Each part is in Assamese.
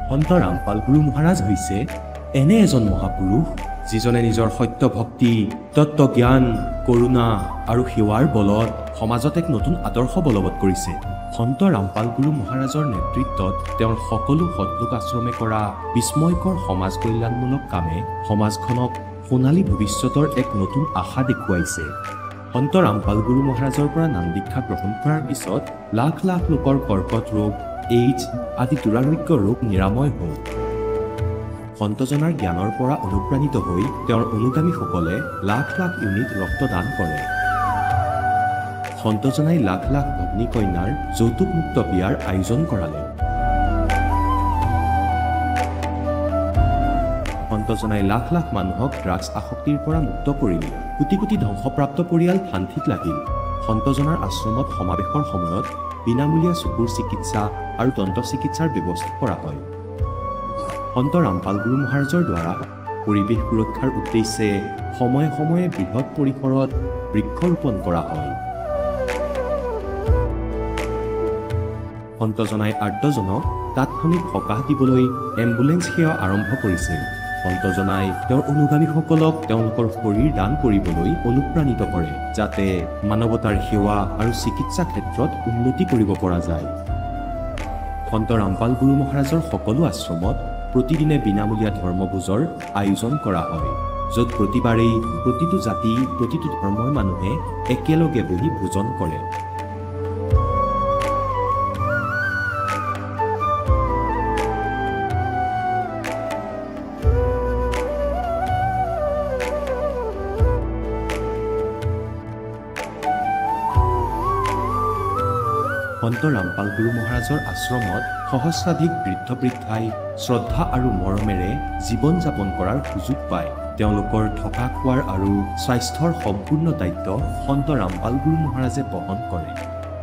সন্ত ৰামপাল গুৰু মহাৰাজ হৈছে এনে এজন মহাপুৰুষ যিজনে নিজৰ সত্য ভক্তি, তত্ত্বজ্ঞান, কৰোণা আৰু সেৱাৰ বলত সমাজত এক নতুন আদৰ্শ বলবৎ কৰিছে। সন্ত ৰামপাল গুৰু মহাৰাজৰ নেতৃত্বত তেওঁৰ সকলো সৎলোক আশ্ৰমে কৰা বিস্ময়কৰ সমাজ কল্যাণমূলক কামে সমাজখনক সোণালী ভৱিষ্যতৰ এক নতুন আশা দেখুৱাইছে। সন্ত ৰামপাল গুৰু মহাৰাজৰ পৰা নাম দীক্ষা গ্ৰহণ কৰাৰ পিছত লাখ লাখ লোকৰ কৰ্কট ৰোগ, এইডছ আদি দুৰাৰোগ্য ৰোগ নিৰাময় হ'ল। সন্তজনাৰ জ্ঞানৰ পৰা অনুপ্ৰাণিত হৈ তেওঁৰ অনুগামীসকলে লাখ লাখ ইউনিট ৰক্তদান কৰে। সন্তজনাই লাখ লাখ ভগ্নী কন্যাৰ যৌতুকমুক্ত বিয়াৰ আয়োজন কৰালে। সন্তজনাই লাখ লাখ মানুহক ড্ৰাগছ আসক্তিৰ পৰা মুক্ত কৰিলে। কোটি কোটি ধ্বংসপ্ৰাপ্ত পৰিয়াল শান্তিত লাগিল। সন্তজনাৰ আশ্ৰমত সমাৱেশৰ সময়ত বিনামূলীয়া চকুৰ চিকিৎসা আৰু দন্ত চিকিৎসাৰ ব্যৱস্থা কৰা হয়। সন্ত ৰামপাল গুৰু মহাৰাজৰ দ্বাৰা পৰিৱেশ সুৰক্ষাৰ উদ্দেশ্যে সময়ে সময়ে বৃহৎ পৰিসৰত বৃক্ষৰোপণ কৰা হয়। সন্তজনাই আৰ্তজনক তাৎক্ষণিক সকাহ দিবলৈ এম্বুলেন্স সেৱা আৰম্ভ কৰিছিল। সন্তজনাই তেওঁৰ অনুগামীসকলক তেওঁলোকৰ শৰীৰ দান কৰিবলৈ অনুপ্ৰাণিত কৰে, যাতে মানৱতাৰ সেৱা আৰু চিকিৎসা ক্ষেত্ৰত উন্নতি কৰিব পৰা যায়। সন্ত ৰামপাল গুৰু মহাৰাজৰ সকলো আশ্ৰমত প্ৰতিদিনে বিনামূলীয়া ধৰ্মভোজৰ আয়োজন কৰা হয়, য'ত প্ৰতিবাৰেই প্ৰতিটো জাতি, প্ৰতিটো ধৰ্মৰ মানুহে একেলগে বহি ভোজন কৰে। সন্ত ৰামপাল গুৰু মহাৰাজৰ আশ্ৰমত সহস্ৰাধিক বৃদ্ধ বৃদ্ধাই শ্ৰদ্ধা আৰু মৰমেৰে জীৱন যাপন কৰাৰ সুযোগ পায়। তেওঁলোকৰ থকা খোৱাৰ আৰু স্বাস্থ্যৰ সম্পূৰ্ণ দায়িত্ব সন্ত ৰামপাল গুৰু মহাৰাজে বহন কৰে।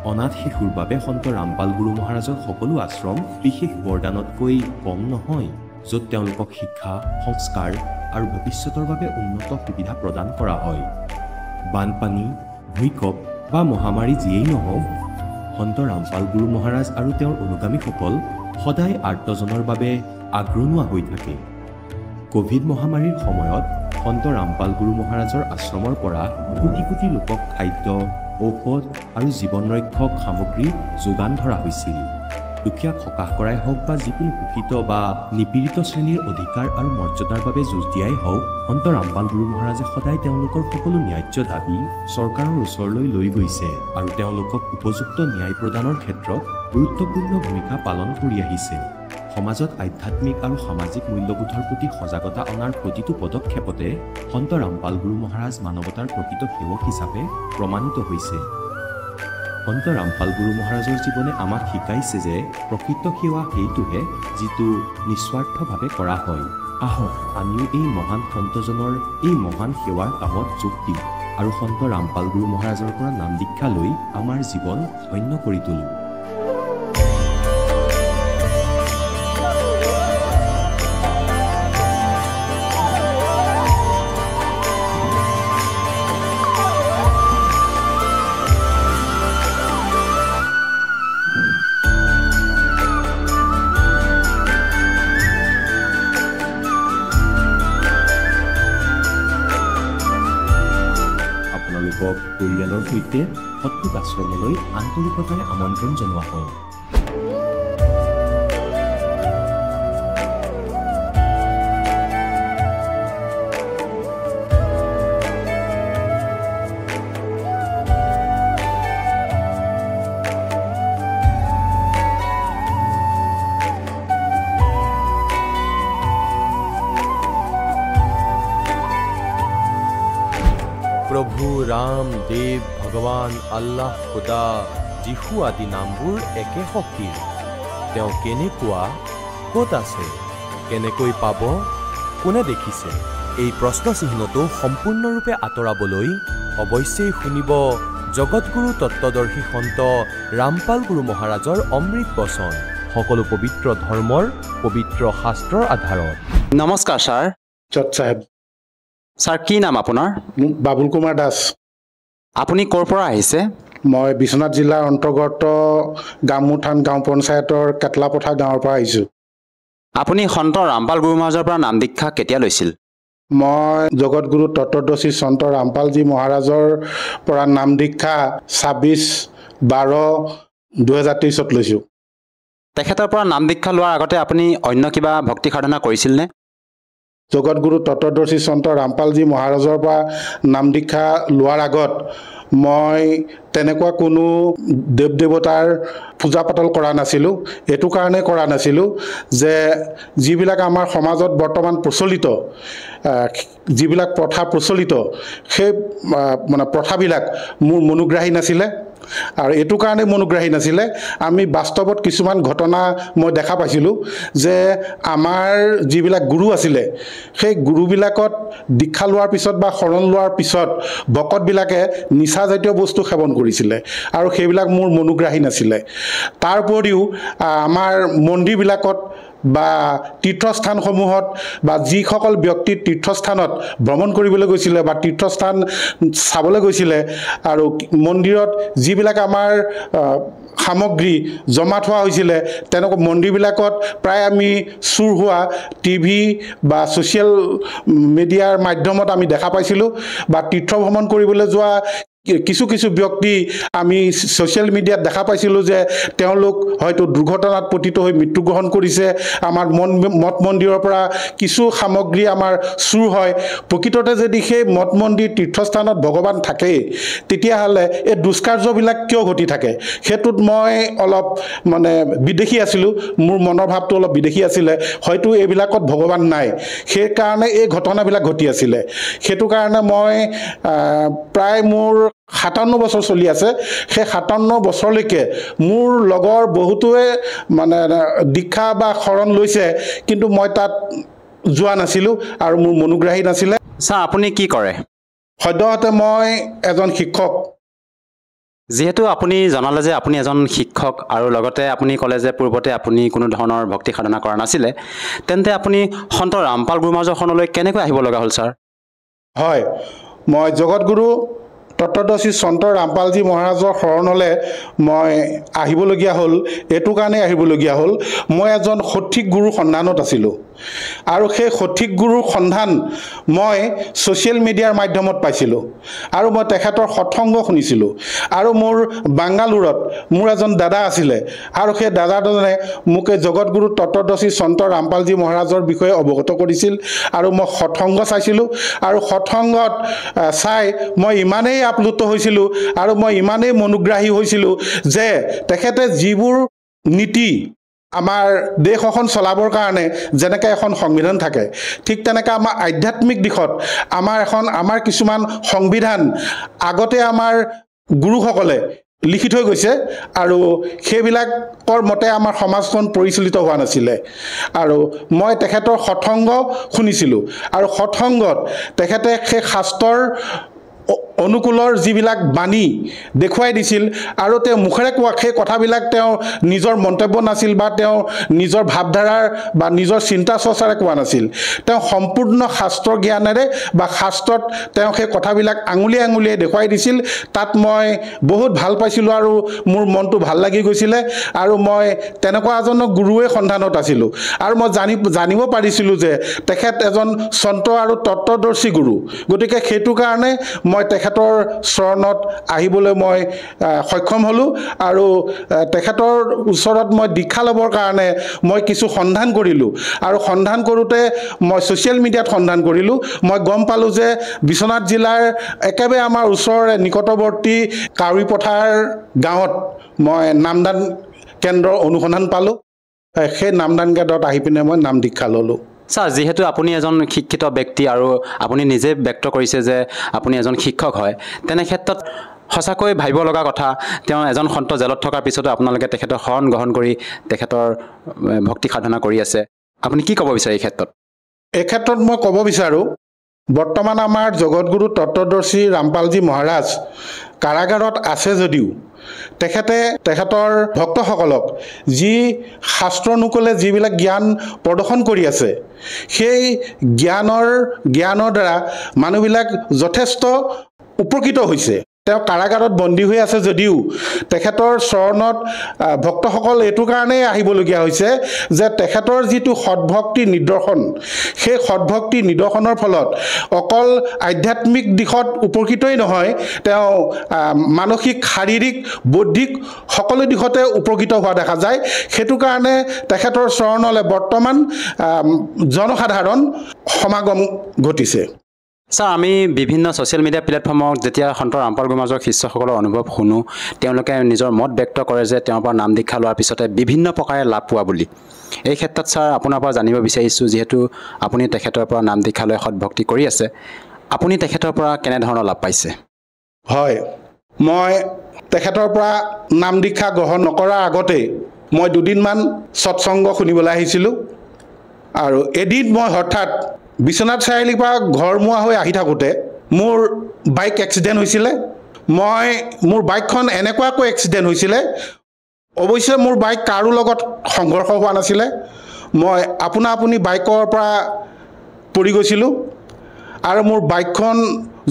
অনাথ শিশুৰ বাবে সন্ত ৰামপাল গুৰু মহাৰাজৰ সকলো আশ্ৰম বিশেষ বৰদানতকৈ কম নহয়, য'ত তেওঁলোকক শিক্ষা, সংস্কাৰ আৰু ভৱিষ্যতৰ বাবে উন্নত সুবিধা প্ৰদান কৰা হয়। বানপানী, ভূঁইকঁপ বা মহামাৰী যিয়েই নহওক, সন্ত ৰামপাল গুৰু মহাৰাজ আৰু তেওঁৰ অনুগামীসকল সদায় আৰ্তজনৰ বাবে আগ্ৰনোৱা হৈ থাকে। কোভিড মহামাৰীৰ সময়ত সন্ত ৰামপাল গুৰু মহাৰাজৰ আশ্ৰমৰ পৰা কোটি কোটি লোকক খাদ্য, ঔষধ আৰু জীৱন ৰক্ষক সামগ্ৰী যোগান ধৰা হৈছিল। দুখীয়াক সকাহ কৰাই হওক বা যিকোনো শোষিত বা নিপীড়িত শ্ৰেণীৰ অধিকাৰ আৰু মৰ্যাদাৰ বাবে যুঁজ দিয়াই হওক, সন্ত ৰামপাল গুৰু মহাৰাজে সদায় তেওঁলোকৰ সকলো ন্যায্য দাবী চৰকাৰৰ ওচৰলৈ লৈ গৈছে আৰু তেওঁলোকক উপযুক্ত ন্যায় প্ৰদানৰ ক্ষেত্ৰত গুৰুত্বপূৰ্ণ ভূমিকা পালন কৰি আহিছে। সমাজত আধ্যাত্মিক আৰু সামাজিক মূল্যবোধৰ প্ৰতি সজাগতা অনাৰ প্ৰতিটো পদক্ষেপতে সন্ত ৰামপাল গুৰু মহাৰাজ মানৱতাৰ প্ৰকৃত সেৱক হিচাপে প্ৰমাণিত হৈছে। সন্ত ৰামপাল গুৰু মহাৰাজৰ জীৱনে আমাক শিকাইছে যে প্ৰকৃত সেৱা সেইটোহে যিটো নিস্বাৰ্থভাৱে কৰা হয়। আহক আমিও এই মহান সন্তজনৰ এই মহান সেৱাৰ কামত যোগ দিওঁ আৰু সন্ত ৰামপাল গুৰু মহাৰাজৰ পৰা নাম দীক্ষা লৈ আমাৰ জীৱন ধন্য কৰি তোলোঁ। পৰিয়ালৰ সৈতে সৎলোক আশ্ৰমলৈ আন্তৰিকতাৰে আমন্ত্ৰণ জনোৱা হয়। প্ৰভু ৰাম, দেৱ, ভগৱান, আল্লাহ, খুদা, যীশু আদি নামবোৰ একে শক্তিৰ। তেওঁ কেনেকুৱা, ক'ত আছে, কেনেকৈ পাব, কোনে দেখিছে? এই প্ৰশ্নচিহ্নটো সম্পূৰ্ণৰূপে আঁতৰাবলৈ অৱশ্যেই শুনিব জগতগুৰু তত্ত্বদৰ্শী সন্ত ৰামপাল গুৰু মহাৰাজৰ অমৃত বচন, সকলো পবিত্ৰ ধৰ্মৰ পবিত্ৰ শাস্ত্ৰৰ আধাৰত। নমস্কাৰ ছাৰ। জজ সাহেব। ছাৰ, কি নাম আপোনাৰ? বাবুল কুমাৰ দাস। আপুনি ক'ৰ পৰা আহিছে? মই বিশ্বনাথ জিলাৰ অন্তৰ্গত গামুথান গাঁও পঞ্চায়তৰ কেটলাপথাৰ গাঁৱৰ পৰা আহিছোঁ। আপুনি সন্ত ৰামপাল গুৰু মহাৰাজৰ পৰা নাম দীক্ষা কেতিয়া লৈছিল? মই জগতগুৰু তত্ত্বদৰ্শী সন্ত ৰামপালজী মহাৰাজৰ পৰা নাম দীক্ষা 26/12/2023 লৈছোঁ। তেখেতৰ পৰা নাম দীক্ষা লোৱাৰ আগতে আপুনি অন্য কিবা ভক্তি সাধনা কৰিছিলনে? জগতগুৰু তত্ত্বদৰ্শী সন্ত ৰামপালজী মহাৰাজৰ পৰা নাম দীক্ষা লোৱাৰ আগত মই তেনেকুৱা কোনো দেৱ দেৱতাৰ পূজা পাতল কৰা নাছিলোঁ। এইটো কাৰণে কৰা নাছিলোঁ যে যিবিলাক আমাৰ সমাজত বৰ্তমান প্ৰচলিত যিবিলাক প্ৰথা প্ৰচলিত সেই মানে প্ৰথাবিলাক মোৰ মনোগ্ৰাহী নাছিলে। আৰু এইটো কাৰণে মনোগ্ৰাহী নাছিলে, আমি বাস্তৱত কিছুমান ঘটনা মই দেখা পাইছিলোঁ যে আমাৰ যিবিলাক গুৰু আছিলে সেই গুৰুবিলাকত দীক্ষা লোৱাৰ পিছত বা শৰণ লোৱাৰ পিছত ভকতবিলাকে নিচাজাতীয় বস্তু সেৱন কৰিছিলে আৰু সেইবিলাক মোৰ মনোগ্ৰাহী নাছিলে। তাৰ উপৰিও আমাৰ মন্দিৰবিলাকত বা তীৰ্থস্থানসমূহত বা যিসকল ব্যক্তি তীৰ্থস্থানত ভ্ৰমণ কৰিবলৈ গৈছিলে বা তীৰ্থস্থান চাবলৈ গৈছিলে আৰু মন্দিৰত যিবিলাক আমাৰ সামগ্ৰী জমা থোৱা হৈছিলে তেনেকুৱা মন্দিৰবিলাকত প্ৰায় আমি চুৰ হোৱা টিভি বা ছ'চিয়েল মিডিয়াৰ মাধ্যমত আমি দেখা পাইছিলোঁ বা তীৰ্থ ভ্ৰমণ কৰিবলৈ যোৱা কিছু কিছু ব্যক্তি আমি ছ'চিয়েল মিডিয়াত দেখা পাইছিলোঁ যে তেওঁলোক হয়তো দুৰ্ঘটনাত পতিত হৈ মৃত্যুগ্ৰহণ কৰিছে। আমাৰ মঠ মন্দিৰৰ পৰা কিছু সামগ্ৰী আমাৰ চুৰ হয়। প্ৰকৃততে যদি সেই মঠ মন্দিৰ তীৰ্থস্থানত ভগৱান থাকেই তেতিয়াহ'লে এই দুষ্কাৰ্যবিলাক কিয় ঘটি থাকে? সেইটোত মই অলপ মানে বিদেশী আছিলোঁ, মোৰ মনৰ ভাৱটো অলপ বিদেশী আছিলে। হয়তো এইবিলাকত ভগৱান নাই, সেইকাৰণে এই ঘটনাবিলাক ঘটি আছিলে। সেইটো কাৰণে মই প্ৰায় মোৰ 57 বছৰ চলি আছে, সেই 57 বছৰলৈকে মোৰ লগৰ বহুতোৱে মানে দীক্ষা বা শৰণ লৈছে, কিন্তু মই তাত যোৱা নাছিলোঁ আৰু মোৰ মনোগ্ৰাহী নাছিলে। ছাৰ, আপুনি কি কৰে? সদ্যহতে মই এজন শিক্ষক। যিহেতু আপুনি জনালে যে আপুনি এজন শিক্ষক আৰু লগতে আপুনি ক'লে যে পূৰ্বতে আপুনি কোনো ধৰণৰ ভক্তি সাধনা কৰা নাছিলে, তেন্তে আপুনি সন্ত ৰামপাল গুৰু মহাৰাজৰ শৰণলৈ কেনেকৈ আহিব লগা হ'ল ছাৰ? হয়, মই জগতগুৰু তত্ত্বদৰ্শী সন্ত ৰামপালজী মহাৰাজৰ শৰণলৈ মই আহিবলগীয়া হ'ল। এইটো কাৰণেই আহিবলগীয়া হ'ল, মই এজন সঠিক গুৰুৰ সন্ধানত আছিলোঁ আৰু সেই সঠিক গুৰুৰ সন্ধান মই ছ'চিয়েল মিডিয়াৰ মাধ্যমত পাইছিলোঁ আৰু মই তেখেতৰ সৎসংগ শুনিছিলোঁ। আৰু মোৰ বাংগালুৰত মোৰ এজন দাদা আছিলে আৰু সেই দাদাজনে মোক জগতগুৰু তত্ত্বদৰ্শী সন্ত ৰামপালজী মহাৰাজৰ বিষয়ে অৱগত কৰিছিল আৰু মই সৎসংগ চাইছিলোঁ আৰু সৎসংগত চাই মই ইমানেই আপ্লুত হৈছিলোঁ আৰু মই ইমানেই মনোগ্ৰাহী হৈছিলোঁ যে তেখেতে যিবোৰ নীতি আমাৰ দেশ এখন চলাবৰ কাৰণে যেনেকৈ এখন সংবিধান থাকে, ঠিক তেনেকৈ আমাৰ আধ্যাত্মিক দিশত আমাৰ কিছুমান সংবিধান আগতে আমাৰ গুৰুসকলে লিখি থৈ গৈছে আৰু সেইবিলাকৰ মতে আমাৰ সমাজখন পৰিচালিত হোৱা নাছিলে। আৰু মই তেখেতৰ সৎসংগ শুনিছিলোঁ আৰু সৎসংগত তেখেতে সেই শাস্ত্ৰৰ অনুকূলৰ যিবিলাক বাণী দেখুৱাই দিছিল আৰু তেওঁ মুখেৰে কোৱা সেই কথাবিলাক তেওঁ নিজৰ মন্তব্য নাছিল বা তেওঁ নিজৰ ভাৱধাৰাৰ বা নিজৰ চিন্তা চৰ্চাৰে কোৱা নাছিল। তেওঁ সম্পূৰ্ণ শাস্ত্ৰ জ্ঞানেৰে বা শাস্ত্ৰত তেওঁ সেই কথাবিলাক আঙুলিয়াই দেখুৱাই দিছিল। তাত মই বহুত ভাল পাইছিলোঁ আৰু মোৰ মনটো ভাল লাগি গৈছিলে আৰু মই তেনেকুৱা এজন গুৰুৱে সন্ধানত আছিলোঁ আৰু মই জানিব পাৰিছিলোঁ যে তেখেত এজন সন্ত আৰু তত্ত্বদৰ্শী গুৰু। গতিকে সেইটো কাৰণে মই তেখেতৰ চৰণত আহিবলৈ মই সক্ষম হ'লোঁ আৰু তেখেতৰ ওচৰত মই দীক্ষা ল'বৰ কাৰণে মই কিছু সন্ধান কৰিলোঁ আৰু সন্ধান কৰোঁতে মই ছ'চিয়েল মিডিয়াত সন্ধান কৰিলোঁ। মই গম পালোঁ যে বিশ্বনাথ জিলাৰ একেবাৰে আমাৰ ওচৰৰে নিকটৱৰ্তী কাউৰীপথাৰ গাঁৱত মই নামদান কেন্দ্ৰৰ অনুসন্ধান পালোঁ। সেই নামদান কেন্দ্ৰত আহি পিনে মই নাম দীক্ষা ল'লোঁ। ছাৰ, যিহেতু আপুনি এজন শিক্ষিত ব্যক্তি আৰু আপুনি নিজে ব্যক্ত কৰিছে যে আপুনি এজন শিক্ষক হয়, তেনে ক্ষেত্ৰত সঁচাকৈ ভাবিব লগা কথা, তেওঁ এজন সন্ত জেলত থকাৰ পিছতো আপোনালোকে তেখেতৰ শৰণ গ্ৰহণ কৰি তেখেতৰ ভক্তি সাধনা কৰি আছে। আপুনি কি ক'ব বিচাৰে এই ক্ষেত্ৰত? এই ক্ষেত্ৰত মই ক'ব বিচাৰোঁ, বৰ্তমান আমাৰ জগতগুৰু তত্ত্বদৰ্শী ৰামপালজী মহাৰাজ কাৰাগাৰত আছে যদিও তেখেতৰ ভক্তসকলক যি শাস্ত্ৰানুকূলে যিবিলাক জ্ঞান প্ৰদৰ্শন কৰি আছে, সেই জ্ঞানৰ দ্বাৰা মানুহবিলাক যথেষ্ট উপকৃত হৈছে। তেওঁ কাৰাগাৰত বন্দী হৈ আছে যদিও তেখেতৰ চৰণত ভক্তসকল এইটো কাৰণেই আহিবলগীয়া হৈছে যে তেখেতৰ যিটো সৎভক্তি নিদৰ্শন সেই সৎভক্তি নিদৰ্শনৰ ফলত অকল আধ্যাত্মিক দিশত উপকৃতই নহয় তেওঁ মানসিক শাৰীৰিক বৌদ্ধিক সকলো দিশতে উপকৃত হোৱা দেখা যায় সেইটো কাৰণে তেখেতৰ চৰণলৈ বৰ্তমান জনসাধাৰণ সমাগম ঘটিছে ছাৰ আমি বিভিন্ন ছ'চিয়েল মিডিয়া প্লেটফৰ্মত যেতিয়া সন্ত ৰামপাল গুৰু মহাৰাজৰ শিষ্যসকলৰ অনুভৱ শুনো তেওঁলোকে নিজৰ মত ব্যক্ত কৰে যে তেওঁৰ পৰা নাম দীক্ষা লোৱাৰ পিছতে বিভিন্ন প্ৰকাৰে লাভ পোৱা বুলি এই ক্ষেত্ৰত ছাৰ আপোনাৰ পৰা জানিব বিচাৰিছোঁ যিহেতু আপুনি তেখেতৰ পৰা নাম দীক্ষা লৈ সৎভক্তি কৰি আছে আপুনি তেখেতৰ পৰা কেনেধৰণৰ লাভ পাইছে হয় মই তেখেতৰ পৰা নাম দীক্ষা গ্ৰহণ নকৰাৰ আগতে মই দুদিনমান সৎসংগ শুনিবলৈ আহিছিলোঁ আৰু এদিন মই হঠাৎ বিশ্বনাথ চাৰিআলিৰ পৰা ঘৰমুৱা হৈ আহি থাকোঁতে মোৰ বাইক এক্সিডেণ্ট হৈছিলে মই মোৰ বাইকখন এনেকুৱাকৈ এক্সিডেণ্ট হৈছিলে অৱশ্যে মোৰ বাইক কাৰো লগত সংঘৰ্ষ হোৱা নাছিলে মই আপুনি বাইকৰ পৰা পৰি গৈছিলোঁ আৰু মোৰ বাইকখন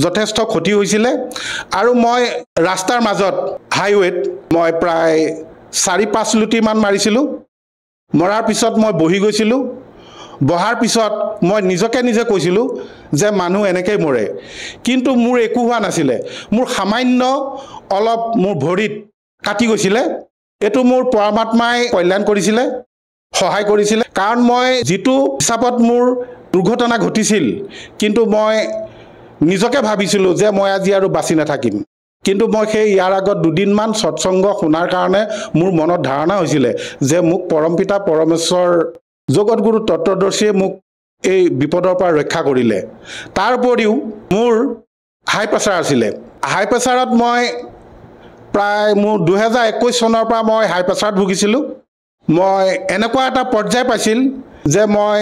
যথেষ্ট ক্ষতি হৈছিলে আৰু মই ৰাস্তাৰ মাজত হাইৱেত মই প্ৰায় 4-5 লুটিমান মাৰিছিলোঁ মৰাৰ পিছত মই বহি গৈছিলোঁ বহাৰ পিছত মই নিজকে নিজে কৈছিলোঁ যে মানুহ এনেকৈ মৰে কিন্তু মোৰ একো হোৱা নাছিলে মোৰ সামান্য অলপ মোৰ ভৰিত কাটি গৈছিলে এইটো মোৰ পৰমাত্মাই কল্যাণ কৰিছিলে সহায় কৰিছিলে কাৰণ মই যিটো হিচাপত মোৰ দুৰ্ঘটনা ঘটিছিল কিন্তু মই নিজকে ভাবিছিলোঁ যে মই আজি আৰু বাচি নাথাকিম কিন্তু মই সেই ইয়াৰ আগত দুদিনমান সৎসংগ শুনাৰ কাৰণে মোৰ মনত ধাৰণা হৈছিলে যে মোক পৰমপিতা পৰমেশ্বৰ জগতগুৰু তত্ত্বদৰ্শীয়ে মোক এই বিপদৰ পৰা ৰক্ষা কৰিলে তাৰ উপৰিও মোৰ হাই প্ৰেছাৰ আছিলে হাই প্ৰেছাৰত মই প্ৰায় মোৰ 2021 চনৰ পৰা মই হাই প্ৰেছাৰত ভুগিছিলোঁ মই এনেকুৱা এটা পৰ্যায় পাইছিল যে মই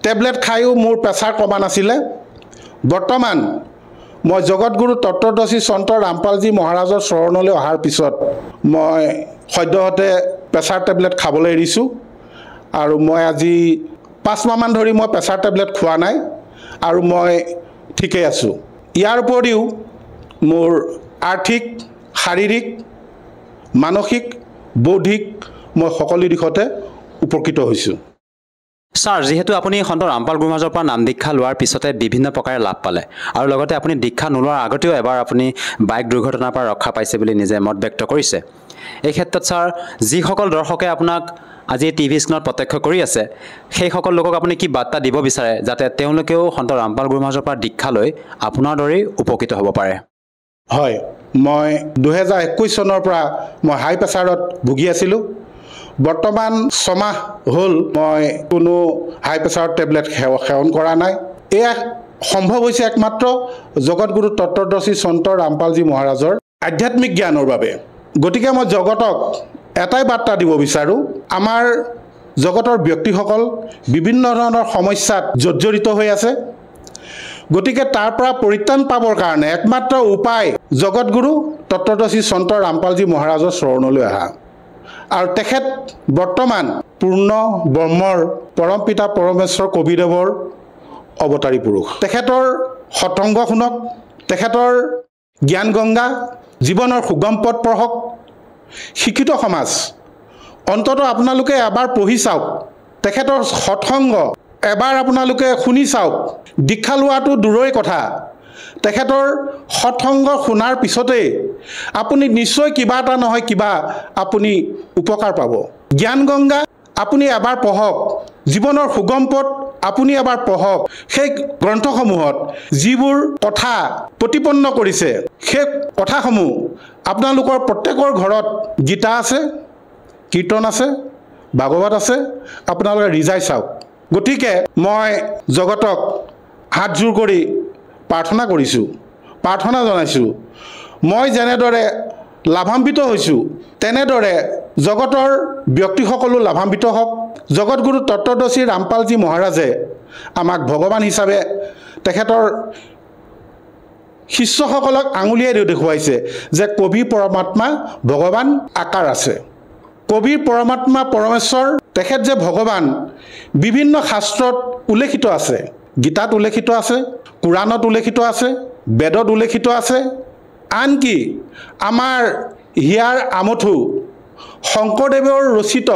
টেবলেট খাইও মোৰ প্ৰেছাৰ কমা নাছিলে বৰ্তমান মই জগতগুৰু তত্ত্বদৰ্শী সন্ত ৰামপালজী মহাৰাজৰ চৰণলৈ অহাৰ পিছত মই সদ্যহতে প্ৰেছাৰ টেবলেট খাবলৈ এৰিছোঁ আৰু মই আজি 5 মাহমান ধৰি মই প্ৰেছাৰ টেবলেট খোৱা নাই আৰু মই ঠিকেই আছোঁ ইয়াৰ উপৰিও মোৰ আৰ্থিক শাৰীৰিক মানসিক বৌদ্ধিক মই সকলো দিশতে উপকৃত হৈছোঁ ছাৰ যিহেতু আপুনি সন্ত ৰামপাল গুৰু মহাৰাজৰ পৰা নাম দীক্ষা লোৱাৰ পিছতে বিভিন্ন প্ৰকাৰে লাভ পালে আৰু লগতে আপুনি দীক্ষা নোলোৱাৰ আগতেও এবাৰ আপুনি বাইক দুৰ্ঘটনাৰ পৰা ৰক্ষা পাইছে বুলি নিজে মত ব্যক্ত কৰিছে এই ক্ষেত্ৰত ছাৰ যিসকল দৰ্শকে আপোনাক আজি টিভি স্ক্ৰীণত প্ৰত্যক্ষ কৰি আছে সেইসকল লোকক আপুনি কি বাৰ্তা দিব বিচাৰে যাতে তেওঁলোকেও সন্ত ৰামপাল গুৰু মহাৰাজৰ পৰা দীক্ষা লৈ আপোনাৰ দৰেই উপকৃত হ'ব পাৰে হয় মই 2021 চনৰ পৰা মই হাই প্ৰেছাৰত ভুগি আছিলোঁ বৰ্তমান 6 মাহ হ'ল মই কোনো হাই প্ৰেছাৰৰ টেবলেট সেৱন কৰা নাই এয়া সম্ভৱ হৈছে একমাত্ৰ জগতগুৰু তত্ত্বদৰ্শী সন্ত ৰামপালজী মহাৰাজৰ আধ্যাত্মিক জ্ঞানৰ বাবে গতিকে মই জগতক এটাই বাৰ্তা দিব বিচাৰোঁ আমাৰ জগতৰ ব্যক্তিসকল বিভিন্ন ধৰণৰ সমস্যাত জৰ্জৰিত হৈ আছে গতিকে তাৰ পৰা পৰিত্ৰাণ পাবৰ কাৰণে একমাত্ৰ উপায় জগতগুৰু তত্ত্বদৰ্শী সন্ত ৰামপালজী মহাৰাজৰ চৰণলৈ অহা আৰু তেখেত বৰ্তমান পূৰ্ণ ব্ৰহ্মৰ পৰমপিতা পৰমেশ্বৰ কবিদেৱৰ অৱতাৰী পুৰুষ তেখেতৰ সৎসংগ শুনক তেখেতৰ জ্ঞান গংগা জীৱনৰ সুগম পথ পঢ়ক শিক্ষিত সমাজ অন্ততঃ আপোনালোকে এবাৰ পঢ়ি চাওক তেখেতৰ সৎসংগ এবাৰ আপোনালোকে শুনি চাওক দীক্ষা লোৱাটো দূৰৰে কথা তেখেতৰ সৎসংগ শুনাৰ পিছতে আপুনি নিশ্চয় কিবা এটা নহয় কিবা আপুনি উপকাৰ পাব জ্ঞান গংগা আপুনি এবাৰ পঢ়ক জীৱনৰ সুগম পথ আপুনি এবাৰ পঢ়ক সেই গ্ৰন্থসমূহত যিবোৰ কথা প্ৰতিপন্ন কৰিছে সেই কথাসমূহ আপোনালোকৰ প্ৰত্যেকৰ ঘৰত গীতা আছে কীৰ্তন আছে ভাগৱত আছে আপোনালোকে ৰিজাই চাওক গতিকে মই জগতক হাত জোৰ কৰি প্ৰাৰ্থনা কৰিছোঁ প্ৰাৰ্থনা জনাইছোঁ মই যেনেদৰে লাভান্বিত হৈছোঁ তেনেদৰে জগতৰ ব্যক্তিসকলো লাভান্বিত হওক জগতগুৰু তত্ত্বদৰ্শী ৰামপালজী মহাৰাজে আমাক ভগৱান হিচাপে তেখেতৰ শিষ্যসকলক আঙুলিয়াই দেখুৱাইছে যে কবি পৰমাত্মা ভগৱান আকাৰ আছে কবিৰ পৰমাত্মা পৰমেশ্বৰ তেখেত যে ভগৱান বিভিন্ন শাস্ত্ৰত উল্লেখিত আছে গীতাত উল্লেখিত আছে কুৰাণত উল্লেখিত আছে বেদত উল্লেখিত আছে আনকি আমাৰ হিয়াৰ আমঠু শংকৰদেৱৰ ৰচিত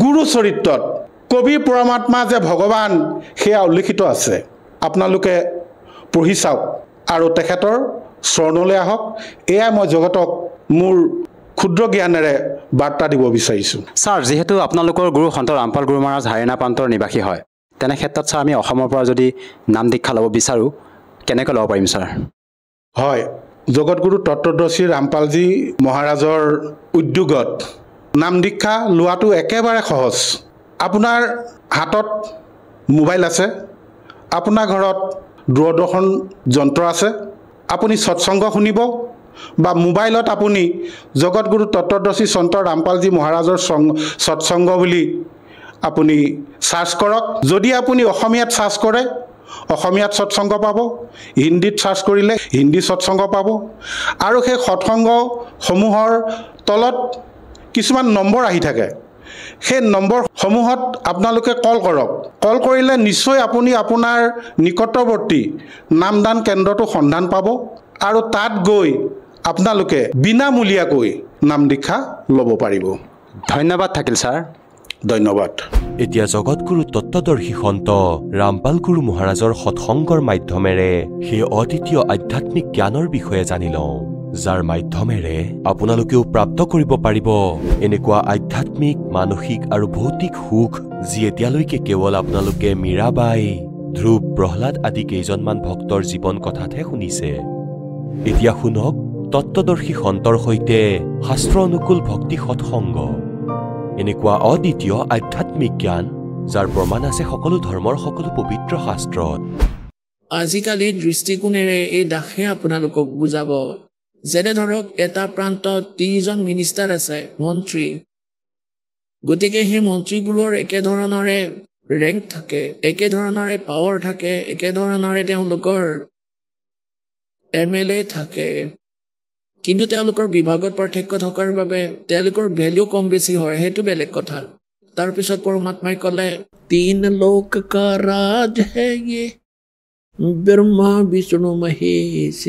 গুৰু চৰিত্ৰত কবি পৰমাত্মা যে ভগৱান সেয়া উল্লেখিত আছে। আপোনালোকে পঢ়ি চাওক আৰু তেখেতৰ চৰণলৈ আহক। এয়া মই জগতক মোৰ ক্ষুদ্ৰ জ্ঞানেৰে বাৰ্তা দিব বিচাৰিছোঁ। ছাৰ, যিহেতু আপোনালোকৰ গুৰু সন্ত ৰামপাল গুৰু মহাৰাজ হাৰিয়ানা প্ৰান্তৰ নিবাসী হয়, তেনে ক্ষেত্ৰত ছাৰ আমি অসমৰ পৰা যদি নাম দীক্ষা ল'ব বিচাৰোঁ, কেনেকৈ ল'ব পাৰিম ছাৰ? হয়, জগতগুৰু তত্ত্বদৰ্শী ৰামপালজী মহাৰাজৰ উদ্যোগত নাম দীক্ষা লোৱাটো একেবাৰে সহজ। আপোনাৰ হাতত মোবাইল আছে, আপোনাৰ ঘৰত দূৰদৰ্শন যন্ত্ৰ আছে, আপুনি সৎসংগ শুনিব বা মোবাইলত আপুনি জগতগুৰু তত্ত্বদৰ্শী সন্ত ৰামপালজী মহাৰাজৰ সৎসংগ বুলি আপুনি চাৰ্চ কৰক। যদি আপুনি অসমীয়াত চাৰ্চ কৰে, অসমীয়াত সৎসংগ পাব, হিন্দীত চাৰ্চ কৰিলে হিন্দী সৎসংগ পাব। আৰু সেই সৎসংগসমূহৰ তলত কিছুমান নম্বৰ আহি থাকে। সেই নম্বৰসমূহত আপোনালোকে কল কৰক। কল কৰিলে নিশ্চয় আপুনি আপোনাৰ নিকটৱৰ্তী নামদান কেন্দ্ৰটো সন্ধান পাব আৰু তাত গৈ আপোনালোকে বিনামূলীয়াকৈ নাম দীক্ষা ল'ব পাৰিব। ধন্যবাদ থাকিল ছাৰ। ধন্যবাদ। এতিয়া জগতগুৰু তত্ত্বদৰ্শী সন্ত ৰামপাল গুৰু মহাৰাজৰ সৎসংগৰ মাধ্যমেৰে সেই অদ্বিতীয় আধ্যাত্মিক জ্ঞানৰ বিষয়ে জানি লওঁ, যাৰ মাধ্যমেৰে আপোনালোকেও প্ৰাপ্ত কৰিব পাৰিব এনেকুৱা আধ্যাত্মিক, মানসিক আৰু ভৌতিক সুখ যি এতিয়ালৈকে কেৱল আপোনালোকে মীৰাবাই, ধ্ৰুৱ, প্ৰহ্লাদ আদি কেইজনমান ভক্তৰ জীৱন কথাতহে শুনিছে। এতিয়া শুনক তত্ত্বদৰ্শী সন্তৰ সৈতে শাস্ত্ৰ অনুকূল ভক্তি সৎসংগ, এনেকুৱা অদ্বিতীয় আধ্যাত্মিক জ্ঞান যাৰ প্ৰমাণ আছে সকলো ধৰ্মৰ সকলো পবিত্ৰ শাস্ত্ৰত। আজিকালি দৃষ্টিকোণেৰে এই দাসে আপোনালোকক বুজাব। যেনে ধৰক এটা প্ৰান্তত 30জন মিনিষ্টাৰ আছে, মন্ত্ৰী। গতিকে সেই মন্ত্ৰীবোৰৰ একেধৰণৰে ৰেংক থাকে, একেধৰণৰে পাৱাৰ থাকে, একেধৰণৰে তেওঁলোকৰ MLA থাকে। কিন্তু তেওঁলোকৰ বিভাগত পাৰ্থক্য থকাৰ বাবে তেওঁলোকৰ ভেলিউ কম বেছি হয়, সেইটো বেলেগ কথা। তাৰপিছত পৰমাত্মাই ক'লে, 3 লোক কা ৰাজ হে য়ে, ব্ৰহ্মা বিষ্ণু মহেশ,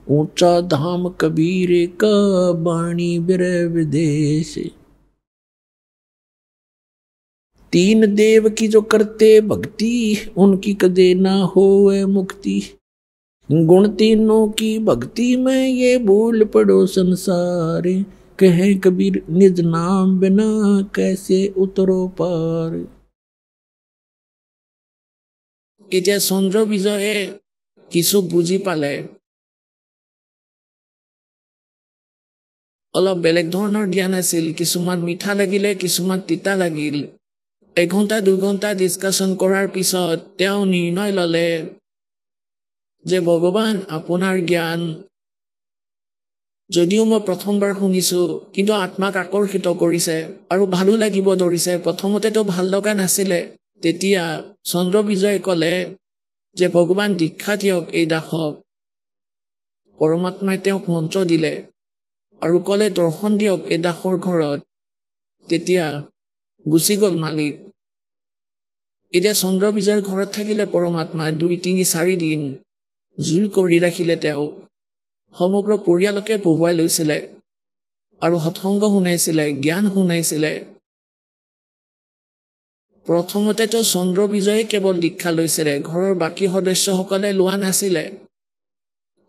ऊंचा धाम कबीर का बाणी बिर विदेश। 3 देव की जो करते भक्ति, उनकी कदे ना होए मुक्ति। गुण तीनों की भक्ति में ये भूल पड़ो संसार, कहे कबीर निज नाम बिना कैसे उतरो पार। এতিয়া চন্দ্ৰ বিজয়ে কিছু বুজি পালে, অলপ বেলেগ ধৰণৰ জ্ঞান আছিল। কিছুমান মিঠা লাগিলে, কিছুমান তিতা লাগিল। 1 ঘণ্টা 2 ঘণ্টা ডিছকাশ্যন কৰাৰ পিছত তেওঁ নিৰ্ণয় ল'লে যে ভগৱান, আপোনাৰ জ্ঞান যদিও মই প্ৰথমবাৰ শুনিছোঁ, কিন্তু আত্মাক আকৰ্ষিত কৰিছে আৰু ভালো লাগিব ধৰিছে। প্ৰথমতেতো ভাল লগা নাছিলে। তেতিয়া চন্দ্ৰ বিজয়ে ক'লে যে ভগৱান দীক্ষা দিয়ক এই দাসক। পৰমাত্মাই তেওঁক মন্ত্ৰ দিলে আৰু ক'লে দৰ্শন দিয়ক এই দাসৰ ঘৰত। তেতিয়া গুচি গ'ল মালিক। এতিয়া চন্দ্ৰ বিজয়ৰ ঘৰত থাকিলে পৰমাত্মাই 2, 3, 4 দিন জুই কৰি ৰাখিলে। তেওঁ সমগ্ৰ পৰিয়ালকে বহুৱাই লৈছিলে আৰু সৎসংগ শুনাইছিলে, জ্ঞান শুনাইছিলে। প্ৰথমতেতো চন্দ্ৰ বিজয়ে কেৱল দীক্ষা লৈছিলে, ঘৰৰ বাকী সদস্যসকলে লোৱা নাছিলে।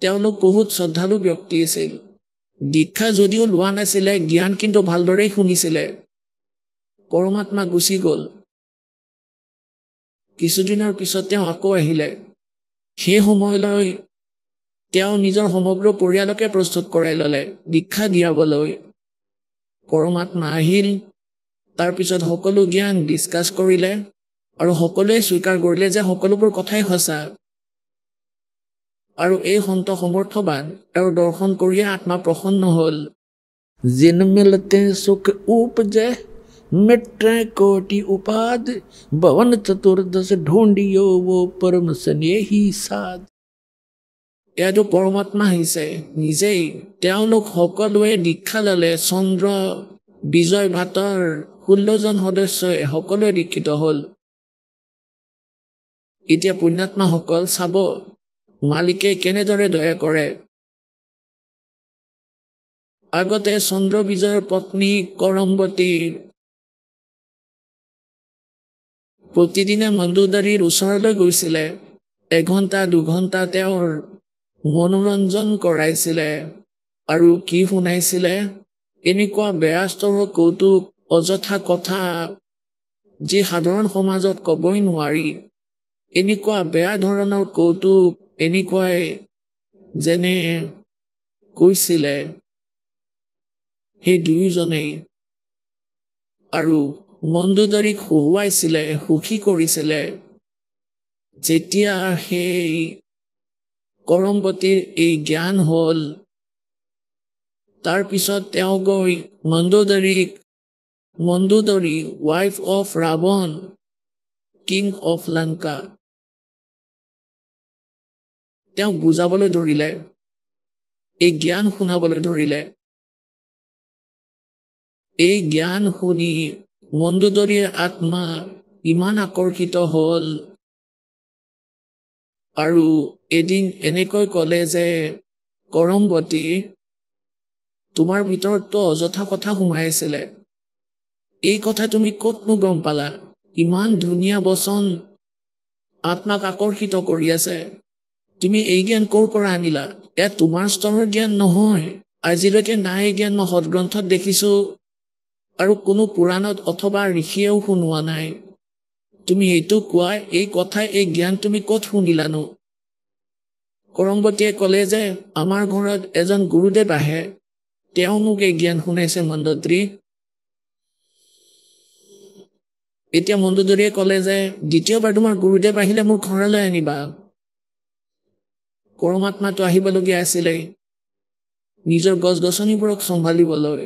তেওঁলোক বহুত শ্ৰদ্ধালু ব্যক্তি আছিল। দীক্ষা যদিও লোৱা নাছিলে, জ্ঞান কিন্তু ভালদৰে শুনিছিলে। পৰমাত্মা গুচি গ'ল। কিছুদিনৰ পিছত তেওঁ আকৌ আহিলে। সেই সময়লৈ তেওঁ নিজৰ সমগ্ৰ পৰিয়ালকে প্ৰস্তুত কৰাই ল'লে দীক্ষা দিয়াবলৈ। পৰমাত্মা আহিল। তাৰপিছত সকলো জ্ঞান ডিছকাছ কৰিলে আৰু সকলোৱে স্বীকাৰ কৰিলে যে সকলোবোৰ কথাই সঁচা। আৰু এই সন্ত সমৰ্থবান, তেওঁৰ দৰ্শন কৰিয়ে আত্মা প্ৰসন্ন হ'ল। জিন মিলতে সুখ উপজে, मिट्रे कोटि उपाद, भवन चतुर्दश ढूंढियो वो परम स्नेही साध। এয়াতো পৰমাত্মা আহিছে নিজেই। তেওঁলোক সকলোৱে দীক্ষা ল'লে। চন্দ্ৰ বিজয় ভাতৰ 16জন সদস্যই সকলোৱে দীক্ষিত হ'ল। এতিয়া পুণ্যাত্মাসকল চাব মালিকে কেনেদৰে দয়া কৰে। আগতে চন্দ্ৰবিজয়ৰ পত্নী কৰমৱতীৰ প্ৰতিদিনে মণ্ডোদৰীৰ ওচৰলৈ গৈছিলে। 1 ঘণ্টা 2 ঘণ্টা তেওঁৰ মনোৰঞ্জন কৰাইছিলে আৰু কি শুনাইছিলে? এনেকুৱা বেয়াস্তৰ কৌতুক, অযথা কথা যি সাধাৰণ সমাজত ক'বই নোৱাৰি। এনেকুৱা বেয়া ধৰণৰ কৌতুক, এনেকুৱাই যেনে কৈছিলে সেই দুয়োজনেই, আৰু মণ্ডোদৰীক হহুৱাইছিলে, সুখী কৰিছিলে। যেতিয়া সেই কৰমৱতীৰ এই জ্ঞান হ'ল, তাৰ পিছত তেওঁ গৈ Mandodari wife of Ravan, king of Lanka, তেওঁক বুজাবলৈ ধৰিলে, এই জ্ঞান শুনাবলৈ ধৰিলে। এই জ্ঞান শুনি মণ্ডোদৰীৰ আত্মা ইমান আকৰ্ষিত হ'ল আৰু এদিন এনেকৈ ক'লে যে, কৰমৱতী, তোমাৰ ভিতৰততো অযথা কথা সোমাই আছিলে। এই কথা তুমি ক'তনো গম পালা? ইমান ধুনীয়া বচন আত্মাক আকৰ্ষিত কৰি আছে। তুমি এই জ্ঞান ক'ৰ পৰা আনিলা? এয়া তোমাৰ স্তৰৰ জ্ঞান নহয়। আজিলৈকে নাই এই জ্ঞান মই সদগ্ৰন্থত দেখিছো আৰু কোনো পুৰাণত অথবা ঋষিয়েও শুনোৱা নাই। তুমি এইটো কোৱা, এই কথাই, এই জ্ঞান তুমি ক'ত শুনিলানো? কৰমৱতীয়ে ক'লে যে, আমাৰ ঘৰত এজন গুৰুদেৱ আহে, তেওঁ মোক এই জ্ঞান শুনাইছে মণ্ডোদৰী। এতিয়া মণ্ডোদৰীয়ে ক'লে যে, দ্বিতীয়বাৰ তোমাৰ গুৰুদেৱ আহিলে মোৰ ঘৰলৈ আনিবা। পৰমাত্মাটো আহিবলগীয়া আছিলে নিজৰ গছ-গছনিবোৰক চম্ভালিবলৈ।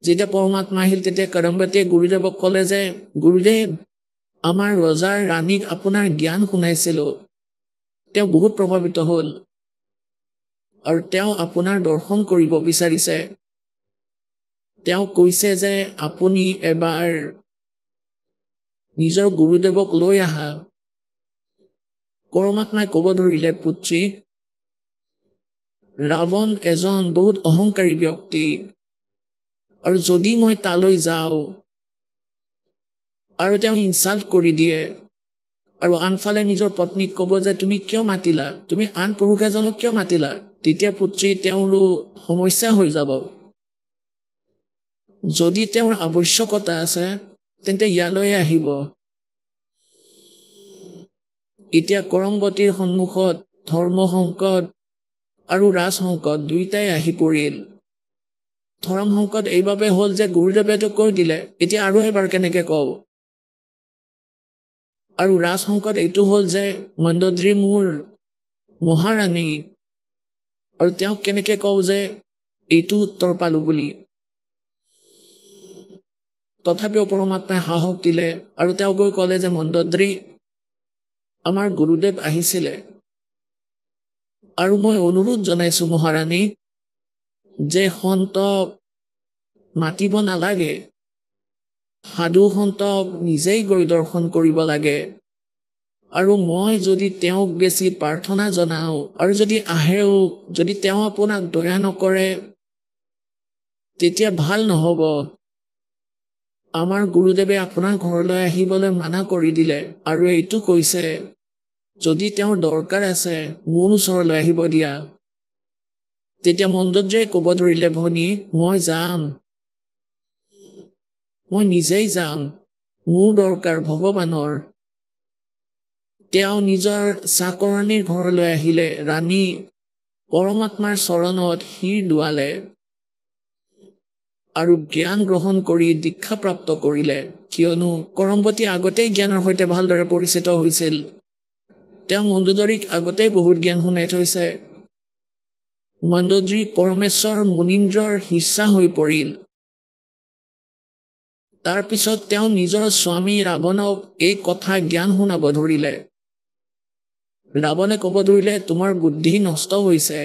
যেতিয়া পৰমাত্মা আহিল, তেতিয়া কৰমৱতীয়ে গুৰুদেৱক ক'লে যে, গুৰুদেৱ, আমাৰ ৰজাৰ ৰাণীক আপোনাৰ জ্ঞান শুনাইছিলো। তেওঁ বহুত প্ৰভাৱিত হ'ল আৰু তেওঁ আপোনাৰ দৰ্শন কৰিব বিচাৰিছে। তেওঁ কৈছে যে আপুনি এবাৰ নিজৰ গুৰুদেৱক লৈ আহা। পৰমাত্মাই ক'ব ধৰিলে, পুত্ৰী, ৰাৱণ এজন বহুত অহংকাৰী ব্যক্তি, আৰু যদি মই তালৈ যাওঁ আৰু তেওঁ ইনচাল্ট কৰি দিয়ে আৰু আনফালে নিজৰ পত্নীক ক'ব যে তুমি কিয় মাতিলা, তুমি আন পুৰুষ এজনক কিয় মাতিলা, তেতিয়া পুত্ৰী তেওঁৰো সমস্যা হৈ যাব। যদি তেওঁৰ আৱশ্যকতা আছে তেন্তে ইয়ালৈ আহিব। এতিয়া কৰমৱতীৰ সন্মুখত ধৰ্ম সংকট আৰু ৰাজ সংকট দুয়োটাই আহি পৰিল। ধৰ্ম সংকট এইবাবে হ'ল যে গুৰুদেৱেতো কৈ দিলে, এতিয়া আৰু এবাৰ কেনেকে কওঁ? আৰু ৰাজ সংকট এইটো হ'ল যে মণ্ডোদৰী মোৰ মহাৰাণী, আৰু তেওঁক কেনেকে কওঁ যে এইটো উত্তৰ পালো বুলি। তথাপিও পৰমাত্মাই সাহস দিলে আৰু তেওঁ গৈ ক'লে যে, মণ্ডোদৰী, আমাৰ গুৰুদেৱ আহিছিলে আৰু মই অনুৰোধ জনাইছো মহাৰাণী যে সন্তক মাতিব নালাগে, সাধু সন্তক নিজেই গৈ দৰ্শন কৰিব লাগে। আৰু মই যদি তেওঁক বেছি প্ৰাৰ্থনা জনাওঁ আৰু যদি আহেও, যদি তেওঁ আপোনাক দয়া নকৰে তেতিয়া ভাল নহ'ব। আমাৰ গুৰুদেৱে আপোনাৰ ঘৰলৈ আহিবলৈ মানা কৰি দিলে আৰু এইটো কৈছে যদি তেওঁৰ দৰকাৰ আছে মোৰ ওচৰলৈ আহিব দিয়া। তেতিয়া মণ্ডোদৰীয়ে ক'ব ধৰিলে, ভনী, মই যাম, মই নিজেই যাম, মোৰ দৰকাৰ ভগৱানৰ। তেওঁ নিজৰ চাকৰণীৰ ঘৰলৈ আহিলে, ৰাণী পৰমাত্মাৰ চৰণত শিৰ দোৱালে আৰু জ্ঞান গ্ৰহণ কৰি দীক্ষাপ্ৰাপ্ত কৰিলে। কিয়নো কৰমৱতী আগতেই জ্ঞানৰ সৈতে ভালদৰে পৰিচিত হৈছিল। তেওঁ মণ্ডোদৰীক আগতেই বহুত জ্ঞান শুনাই থৈছে। মণ্ডোদৰী পৰমেশ্বৰ মুনীন্দ্ৰৰ শিষ্যা হৈ পৰিল। তাৰ পিছত তেওঁ নিজৰ স্বামী ৰাৱণক এই কথা জ্ঞান শুনাব ধৰিলে। ৰাৱণে ক'ব ধৰিলে, তোমাৰ বুদ্ধি নষ্ট হৈছে,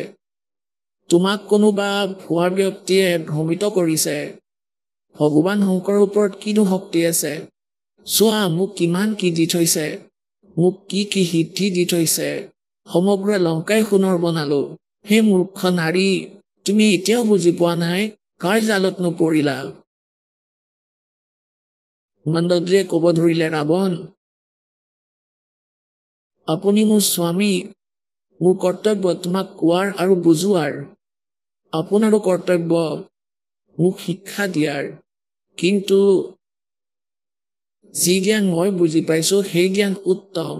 তোমাক কোনোবা ভুৱা ব্যক্তিয়ে ভ্ৰমিত কৰিছে। ভগৱান শংকৰৰ ওপৰত কিনো শক্তি আছে, চোৱা মোক কিমান কি দি থৈছে, মোক কি কি সিদ্ধি দি থৈছে, সমগ্ৰ লংকাই সোণৰ বনালো। সেই মূৰ্খ নাৰী, তুমি এতিয়াও বুজি পোৱা নাই কাৰ জালত নপৰিলা। মন্দোদৰীয়ে ক'ব ধৰিলে, ৰাৱণ, আপুনি মোৰ স্বামী, মোৰ কৰ্তব্য তোমাক কোৱাৰ আৰু বুজোৱাৰ। আপোনাৰো কৰ্তব্য মোক শিক্ষা দিয়াৰ। কিন্তু যি জ্ঞান মই বুজি পাইছো সেই জ্ঞান উত্তম।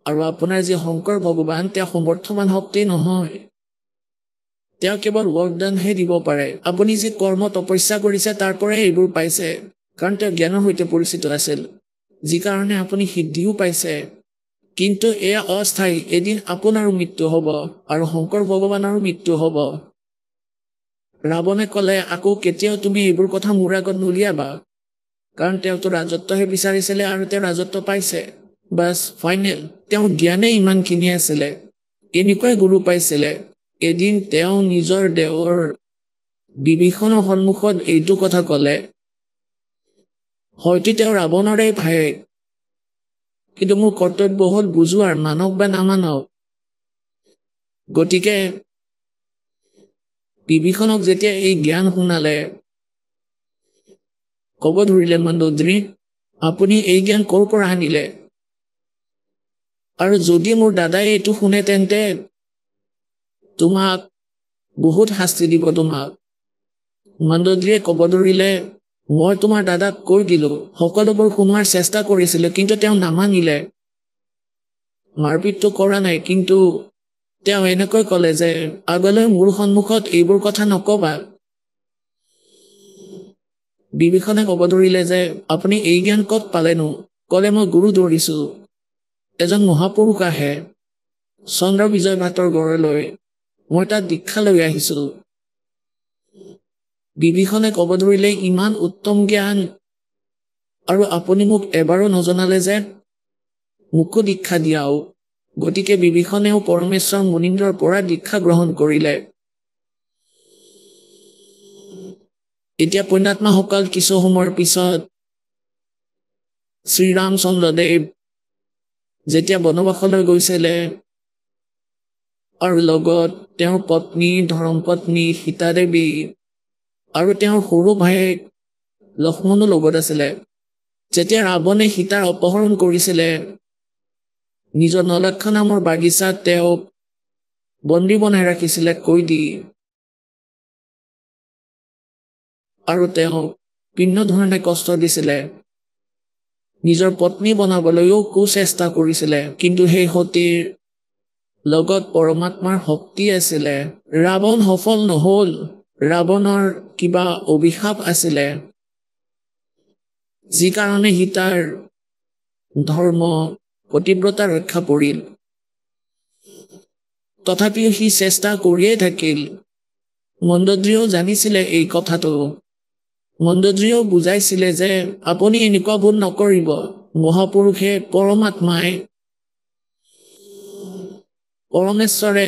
আৰু আপোনাৰ যি শংকৰ ভগৱান তেওঁ সমৰ্থমান শক্তি নহয়, তেওঁ কেৱল বৰদানহে দিব পাৰে। আপুনি যি কৰ্ম তপস্যা কৰিছে তাৰ পৰাই এইবোৰ পাইছে, কাৰণ তেওঁ জ্ঞানৰ সৈতে পৰিচিত আছিল, যি কাৰণে আপুনি সিদ্ধিও পাইছে। কিন্তু এয়া অস্থায়ী, এদিন আপোনাৰো মৃত্যু হ'ব আৰু শংকৰ ভগৱানৰো মৃত্যু হ'ব। ৰাৱণে ক'লে, আকৌ কেতিয়াও তুমি এইবোৰ কথা মোৰ আগত নুলিয়াবা, কাৰণ তেওঁতো ৰাজত্বহে বিচাৰিছিলে আৰু তেওঁ ৰাজত্ব পাইছে। Bus final. তেওঁৰ জ্ঞানে ইমানখিনি আছিলে, এনেকুৱাই গুৰু পাইছিলে। এদিন তেওঁ নিজৰ দেৱৰ বিভীষণৰ সন্মুখত এইটো কথা ক'লে, হয়তো তেওঁ ৰাৱণৰে ভায়েক, কিন্তু মোৰ কৰ্তব্য হ'ল বুজোৱাৰ, মানক বা নামানক। গতিকে বিভীষণক যেতিয়া এই জ্ঞান শুনালে, ক'ব ধৰিলে, মন্দোদৰী, আপুনি এই জ্ঞান ক'ৰ পৰা আনিলে? আৰু যদি মোৰ দাদাই এইটো শুনে তেন্তে তোমাক বহুত শাস্তি দিব তোমাক। মন্দোদৰীয়ে ক'ব ধৰিলে, মই তোমাৰ দাদাক কৈ দিলো, সকলোবোৰ শুনোৱাৰ চেষ্টা কৰিছিলো, কিন্তু তেওঁ নামানিলে। মাৰপিটটো কৰা নাই, কিন্তু তেওঁ এনেকৈ ক'লে যে আগলৈ মোৰ সন্মুখত এইবোৰ কথা নকবা। বিভীষণে ক'ব ধৰিলে যে আপুনি এই জ্ঞান ক'ত পালেনো? ক'লে, মই গুৰু ধৰিছো, এজন মহাপুৰুষ আহে চন্দ্ৰ বিজয় ভাটৰ ঘৰলৈ, মই তাত দীক্ষা লৈ আহিছো। বিভীষণে ক'ব ধৰিলে, ইমান উত্তম জ্ঞান আৰু আপুনি মোক এবাৰো নজনালে যে? মোকো দীক্ষা দিয়াও। গতিকে বিভীষণেও পৰমেশ্বৰ মুনীন্দ্ৰৰ পৰা দীক্ষা গ্ৰহণ কৰিলে। এতিয়া পুণ্যাত্মাসকল, কিছু সময়ৰ পিছত শ্ৰীৰামচন্দ্ৰদেৱ যেতিয়া বনবাসলৈ গৈছিলে আৰু লগত তেওঁৰ পত্নী, ধৰ্মপত্নী সীতা দেৱী আৰু তেওঁৰ সৰু ভায়েক লক্ষ্মণো লগত আছিলে। যেতিয়া ৰাৱণে সীতাৰ অপহৰণ কৰিছিলে, নিজৰ নলক্ষ্য নামৰ বাগিচাত তেওঁক বন্দী বনাই ৰাখিছিলে কৈদি, আৰু তেওঁক ভিন্ন ধৰণে কষ্ট দিছিলে। নিজৰ পত্নী বনাবলৈও কুচেষ্টা কৰিছিলে, কিন্তু সেই সতীৰ লগত পৰমাত্মাৰ শক্তি আছিলে। ৰাৱণ সফল নহ'ল, ৰাৱণৰ কিবা অভিশাপ আছিলে, যি কাৰণে সীতাৰ ধৰ্ম পতিব্ৰতা ৰক্ষা পৰিল। তথাপিও সি চেষ্টা কৰিয়ে থাকিল। মন্দোদৰীয়েও জানিছিলে এই কথাটো। মন্দোদৰীয়েও বুজাইছিলে যে আপুনি এনেকুৱা ভুল নকৰিব। মহাপুৰুষে, পৰমাত্মাই, পৰমেশ্বৰে,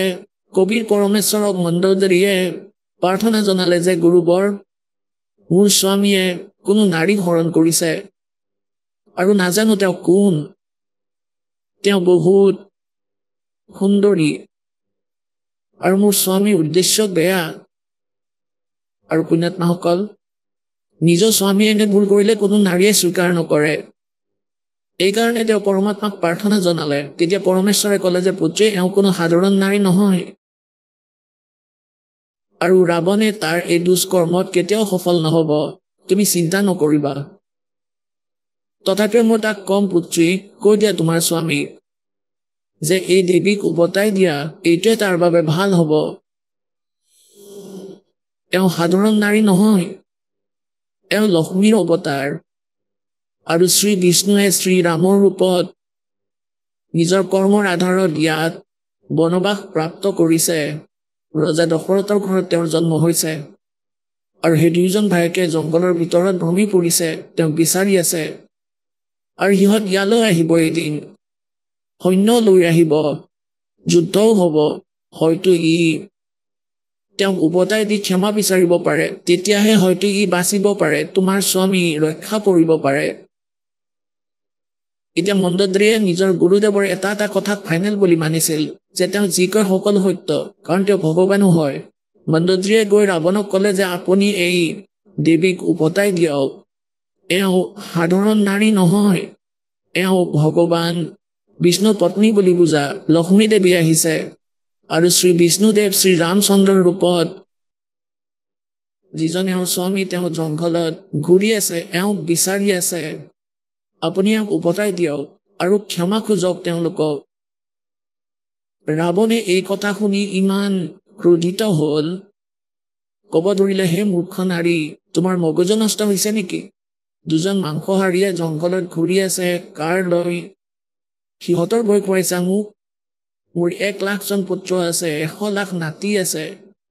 কবিৰ পৰমেশ্বৰক মন্দোদৰীয়ে প্ৰাৰ্থনা জনালে যে গুৰুবৰ, মোৰ স্বামীয়ে কোনো নাৰীক হৰণ কৰিছে আৰু নাজানো তেওঁ কোন। তেওঁ বহুত সুন্দৰী আৰু মোৰ স্বামীৰ উদ্দেশ্য বেয়া। আৰু পুণ্যাত্মাসকল, নিজৰ স্বামীয়ে এনে ভুল কৰিলে কোনো নাৰীয়ে স্বীকাৰ নকৰে। এইকাৰণে তেওঁ পৰমাত্মাক প্ৰাৰ্থনা জনালে। তেতিয়া পৰমেশ্বৰে ক'লে যে পুত্ৰী, এওঁ কোনো সাধাৰণ নাৰী নহয়, আৰু ৰাৱণে তাৰ এই দুষ্কৰ্মত কেতিয়াও সফল নহ'ব, তুমি চিন্তা নকৰিবা। তথাপিও মই তাক কম, পুত্ৰী, কৈ দিয়া তোমাৰ স্বামীক যে এই দেৱীক উভতাই দিয়া, এইটোৱে তাৰ বাবে ভাল হ'ব। এওঁ সাধাৰণ নাৰী নহয়, এওঁ লক্ষ্মীৰ অৱতাৰ, আৰু শ্ৰী বিষ্ণুৱে শ্ৰীৰামৰ ৰূপত নিজৰ কৰ্মৰ আধাৰত ইয়াত বনবাস প্ৰাপ্ত কৰিছে। ৰজা দশৰথৰ ঘৰত তেওঁৰ জন্ম হৈছে, আৰু সেই দুয়োজন ভায়েকে জংঘলৰ ভিতৰত ভ্ৰমি পৰিছে, তেওঁক বিচাৰি আছে। আৰু সিহঁত ইয়ালৈ আহিব এদিন, সৈন্য লৈ আহিব, যুদ্ধও হ'ব। হয়তো ই তেওঁক উভতাই দি ক্ষমা বিচাৰিব পাৰে, তেতিয়াহে হয়তো ই বাচিব পাৰে, তোমাৰ স্বামী ৰক্ষা পৰিব পাৰে। এতিয়া মন্দোদৰীয়ে নিজৰ গুৰুদেৱৰ এটা কথাক ফাইনেল বুলি মানিছিল, যে তেওঁ যি কয় সকলো সত্য, কাৰণ তেওঁ ভগৱানো হয়। মন্দোদৰীয়ে গৈ ৰাৱণক ক'লে যে আপুনি এই দেৱীক উভতাই দিয়ক। এওঁ সাধাৰণ নাৰী নহয়, এওঁ ভগৱান বিষ্ণুৰ পত্নী বুলি বুজা লক্ষ্মী দেৱী আহিছে আৰু শ্ৰী বিষ্ণুদেৱ শ্ৰী ৰামচন্দ্ৰৰ ৰূপত যিজন এওঁৰ স্বামী তেওঁ জংঘলত ঘূৰি আছে, এওঁক বিচাৰি আছে। আপুনি এওঁক উভতাই দিয়ক আৰু ক্ষমা খোজক তেওঁলোকক। ৰাৱণে এই কথা শুনি ইমান ক্ৰোধিত হ'ল, ক'ব ধৰিলে, হে মূৰ্খ নাৰী, তোমাৰ মগজু নষ্ট হৈছে নেকি? দুজন মাংসহাৰীয়ে জংঘলত ঘূৰি আছে কাৰ লৈ? সিহঁতৰ ভয় খুৱাইছা মোক? মোৰ 1,00,000জন পুত্ৰ আছে, 100 লাখ নাতি আছে,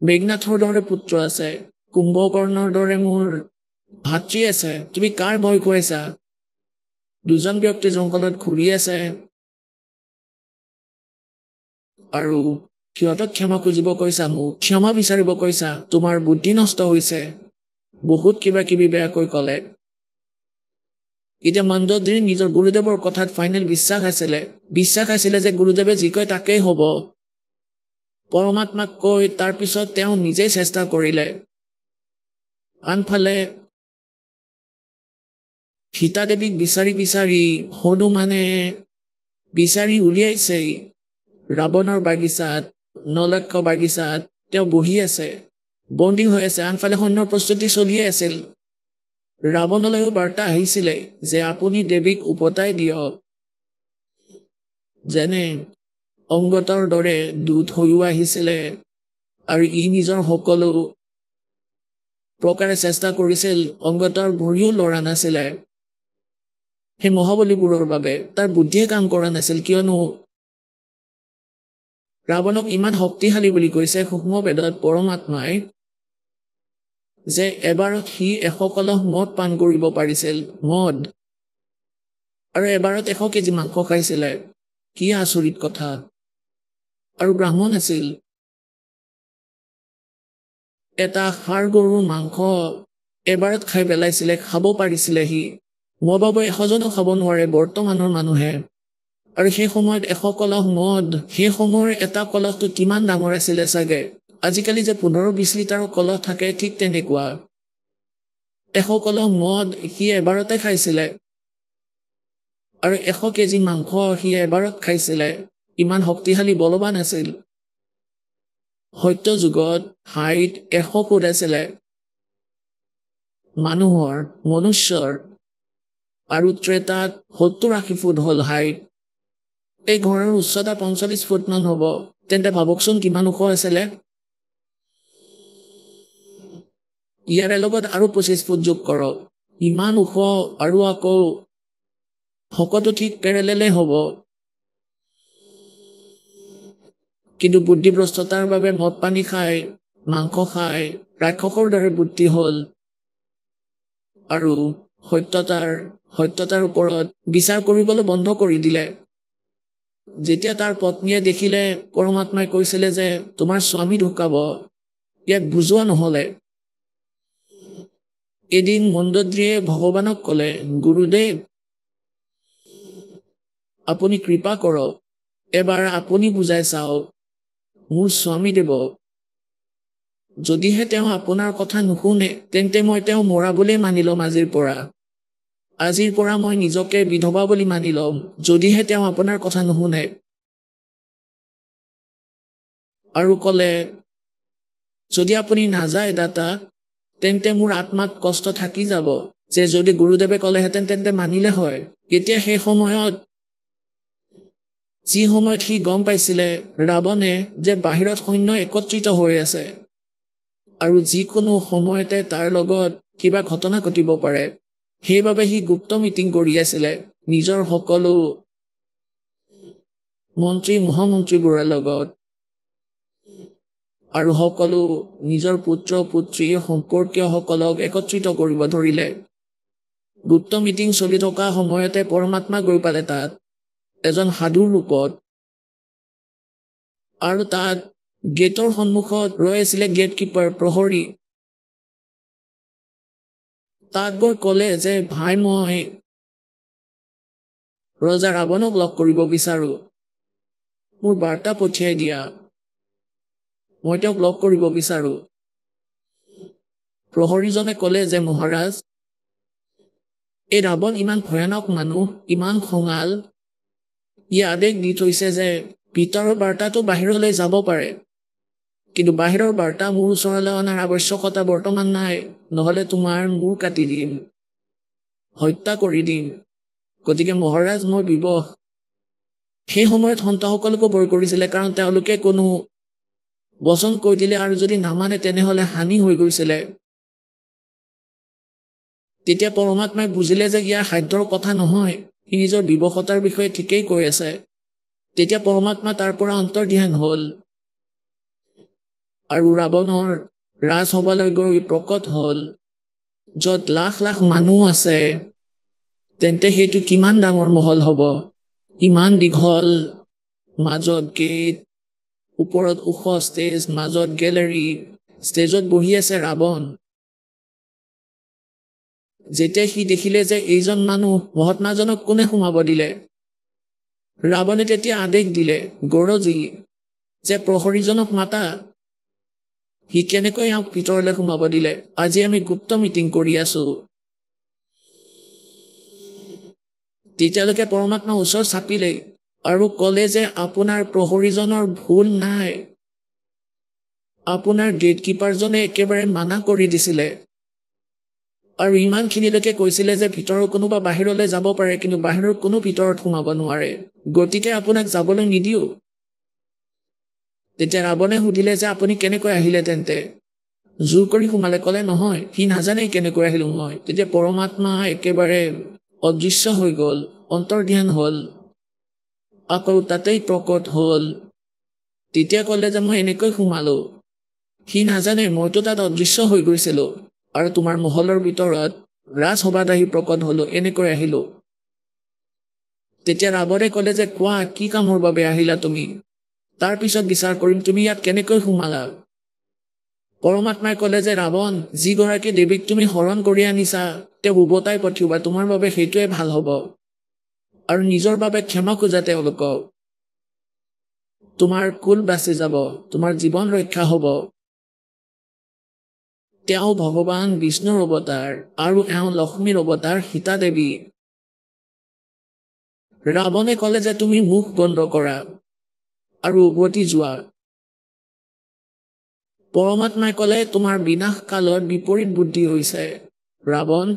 মেঘনাথৰ দৰে পুত্ৰ আছে, কুম্ভকৰ্ণৰ দৰে মোৰ ভাতৃ আছে, তুমি কাৰ ভয় খুৱাইছা? দুজন ব্যক্তি জংঘলত ঘূৰি আছে আৰু সিহঁতক ক্ষমা খুজিব কৈছা, মোক ক্ষমা বিচাৰিব কৈছা? তোমাৰ বুদ্ধি নষ্ট হৈছে। বহুত কিবা কিবি বেয়াকৈ ক'লে। এতিয়া মন্দোদৰীৰ নিজৰ গুৰুদেৱৰ কথাত ফাইনেল বিশ্বাস আছিলে যে গুৰুদেৱে যি কয় তাকেই হ'ব। পৰমাত্মাক কৈ তাৰপিছত তেওঁ নিজেই চেষ্টা কৰিলে। আনফালে সীতা দেৱীক বিচাৰি হনুমানে বিচাৰি উলিয়াইছেই ৰাৱণৰ বাগিচাত, নলক্ষ বাগিচাত তেওঁ বহি আছে, বন্দী হৈ আছে। আনফালে সৈন্যৰ প্ৰস্তুতি চলিয়ে আছিল। ৰাৱণলৈও বাৰ্তা আহিছিলে যে আপুনি দেৱীক উভতাই দিয়ক। যেনে অংগতৰ দৰে দূত হৈও আহিছিলে আৰু ই নিজৰ সকলো প্ৰকাৰে চেষ্টা কৰিছিল। অংগতৰ ভৰিও লৰা নাছিলে সেই মহাবলীবোৰৰ বাবে। তাৰ বুদ্ধিয়ে কাম কৰা নাছিল, কিয়নো ৰাৱণক ইমান শক্তিশালী বুলি কৈছে সূক্ষ্ম বেদত পৰমাত্মাই যে এবাৰত সি 100 কলহ মদ পান কৰিব পাৰিছিল, মদ, আৰু এবাৰত 100 কেজি মাংস খাইছিলে। কি আচৰিত কথা। আৰু ব্ৰাহ্মণ আছিল। এটা ষাঁড় গৰুৰ মাংস এবাৰত খাই পেলাইছিলে, খাব পাৰিছিলে সি। মই ভাবো 100জনো খাব নোৱাৰে বৰ্তমানৰ মানুহে। আৰু সেই সময়ত 100 কলহ মদ, সেই সময়ৰ এটা কলহটো কিমান ডাঙৰ আছিলে চাগে। আজিকালি যে 15-20 লিটাৰৰ কলহ থাকে, ঠিক তেনেকুৱা 100 কলহ মদ সি এবাৰতে খাইছিলে আৰু 100 কেজি মাংস সি এবাৰত খাইছিলে। ইমান শক্তিশালী বলৱান আছিল। সত্য যুগত হাইট 100 ফুট আছিলে মানুহৰ, মনুষ্যৰ, আৰু ত্ৰেতাত 70-80 ফুট হ'ল হাইট। এই ঘৰৰ উচ্চতা 45 ফুট মান হ'ব। তেন্তে ভাবকচোন কিমান ওখ আছিলে। ইয়াৰে লগত আৰু 25 ফুট যোগ কৰক। ইমান ওখ আৰু আকৌ শকতো ঠিক পেৰেলেলে হ'ব। কিন্তু বুদ্ধিভ্ৰষ্টতাৰ বাবে মদ পানী খাই, মাংস খাই ৰাক্ষসৰ দৰে বুদ্ধি হ'ল আৰু সত্যতাৰ ওপৰত বিচাৰ কৰিবলৈ বন্ধ কৰি দিলে। যেতিয়া তাৰ পত্নীয়ে দেখিলে পৰমাত্মাই কৈছিলে যে তোমাৰ স্বামী ঢুকাব, ইয়াক বুজোৱা নহলে। এদিন মন্দোদৰীয়ে ভগৱানক ক'লে, গুৰুদেৱ আপুনি কৃপা কৰক, এবাৰ আপুনি বুজাই চাওক মোৰ স্বামী দেৱক। যদিহে তেওঁ আপোনাৰ কথা নুশুনে তেন্তে মই তেওঁ মৰা বুলি মানি ল'ম। আজিৰ পৰা মই নিজকে বিধৱা বুলি মানি ল'ম, যদিহে তেওঁ আপোনাৰ কথা নুশুনে। আৰু ক'লে, যদি আপুনি নাযায় দাতা, তেন্তে মোৰ আত্মাত কষ্ট থাকি যাব। যে যদি গুৰুদেৱে ক'লেহেঁতেন তেন্তে মানিলে হয়। এতিয়া সেই সময়ত, যি সময়ত সি গম পাইছিলে ৰাৱণে যে বাহিৰত সৈন্য একত্ৰিত হৈ আছে আৰু যিকোনো সময়তে তাৰ লগত কিবা ঘটনা ঘটিব পাৰে, সেইবাবে সি গুপ্ত মিটিং কৰি আছিলে নিজৰ সকলো মন্ত্ৰী মহামন্ত্ৰীবোৰৰ লগত আৰু সকলো নিজৰ পুত্ৰ পুত্ৰী সম্পৰ্কীয়সকলক একত্ৰিত কৰিব ধৰিলে। গুপ্ত মিটিং চলি থকা সময়তে পৰমাত্মা গৈ পালে তাত এজন সাধুৰ ৰূপত, আৰু তাত গেটৰ সন্মুখত ৰৈ আছিলে গেট কিপাৰ, প্ৰহৰী। তাত গৈ ক'লে যে ভাই, মই ৰজা ৰাৱণক লগ কৰিব বিচাৰো, মোৰ বাৰ্তা পঠিয়াই দিয়া। মই তেওঁক লগ কৰিব বিচাৰোঁ। প্ৰহৰীজনে ক'লে যে মহাৰাজ, এই ৰাৱণ ইমান ভয়ানক মানুহ, ইমান খঙাল, ই আদেশ দি থৈছে যে ভিতৰৰ বাৰ্তাটো বাহিৰলৈ যাব পাৰে, কিন্তু বাহিৰৰ বাৰ্তা মোৰ ওচৰলৈ অনাৰ আৱশ্যকতা বৰ্তমান নাই, নহ'লে তোমাৰ মূৰ কাটি দিম, হত্যা কৰি দিম। গতিকে মহাৰাজ মই বিবশ। সেই সময়ত সন্তসকলকো ভয় কৰিছিলে, কাৰণ তেওঁলোকে কোনো বচন কৈ দিলে আৰু যদি নামানে তেনেহ'লে হানি হৈ গৈছিলে। তেতিয়া পৰমাত্মাই বুজিলে যে ইয়াৰ সাধ্যৰ কথা নহয়, সি নিজৰ বিবশতাৰ বিষয়ে ঠিকেই কৈ আছে। তেতিয়া পৰমাত্মা তাৰ পৰা অন্তৰ্ধান হ'ল আৰু ৰাৱণৰ ৰাজসভালৈ গৈ প্ৰকট হ'ল। য'ত লাখ লাখ মানুহ আছে, তেন্তে সেইটো কিমান ডাঙৰ মহল হ'ব, ইমান দীঘল, মাজত গেট, ওপৰত ওখ ষ্টেজ, মাজত গেলেৰী, ষ্টেজত বহি আছে ৰাৱণ। যেতিয়া সি দেখিলে যে এইজন মানুহ, মহাত্মাজনক কোনে সোমাব দিলে, ৰাৱণে তেতিয়া আদেশ দিলে গৰজি যে প্ৰহৰীজনক মাতা। সি কেনেকৈ ইয়াক ভিতৰলৈ সোমাব দিলে? আজি আমি গুপ্ত মিটিং কৰি আছো। তেতিয়ালৈকে পৰমাত্মা ওচৰ চাপিলে আৰু ক'লে যে আপোনাৰ প্ৰহৰীজনৰ ভুল নাই, আপোনাৰ গেটকিপাৰজনে একেবাৰে মানা কৰি দিছিলে আৰু ইমানখিনিলৈকে কৈছিলে যে ভিতৰৰ কোনোবা বাহিৰলৈ যাব পাৰে, কিন্তু বাহিৰৰ কোনো ভিতৰত সোমাব নোৱাৰে, গতিকে আপোনাক যাবলৈ নিদিও। তেতিয়া ৰাৱণে সুধিলে যে আপুনি কেনেকৈ আহিলে তেন্তে? জোৰ কৰি সোমালে? ক'লে নহয়, সি নাজানে কেনেকৈ আহিলো মই। তেতিয়া পৰমাত্মা একেবাৰে অদৃশ্য হৈ গ'ল, অন্তৰ্ধান হ'ল, আকৌ তাতেই প্ৰকট হ'ল। তেতিয়া ক'লে যে মই এনেকৈ সোমালো, সি নাজানে মইতো তাত অদৃশ্য হৈ গৈছিলো আৰু তোমাৰ মহলৰ ভিতৰত ৰাজসভাত আহি প্ৰকট হলো, এনেকৈ আহিলো। তেতিয়া ৰাৱণে ক'লে যে কোৱা, কি কামৰ বাবে আহিলা তুমি? তাৰ পিছত বিচাৰ কৰিম তুমি ইয়াত কেনেকৈ সোমালা। পৰমাত্মাই ক'লে যে ৰাৱণ, যিগৰাকী দেৱীক তুমি হৰণ কৰি আনিছা তেওঁ উভতাই পঠিওৱা, তোমাৰ বাবে সেইটোৱে ভাল হ'ব, আৰু নিজৰ বাবে ক্ষমা খোজা তেওঁলোকক, তোমাৰ কুল বাচি যাব, তোমাৰ জীৱন ৰক্ষা হ'ব। তেওঁ ভগৱান বিষ্ণুৰ অৱতাৰ আৰু এওঁ লক্ষ্মীৰ অৱতাৰ সীতা দেৱী। ৰাৱণে ক'লে যে তুমি মুখ বন্ধ কৰা আৰু উভতি যোৱা। পৰমাত্মাই ক'লে তোমাৰ বিনাশ কালত বিপৰীত বুদ্ধি হৈছে ৰাৱণ,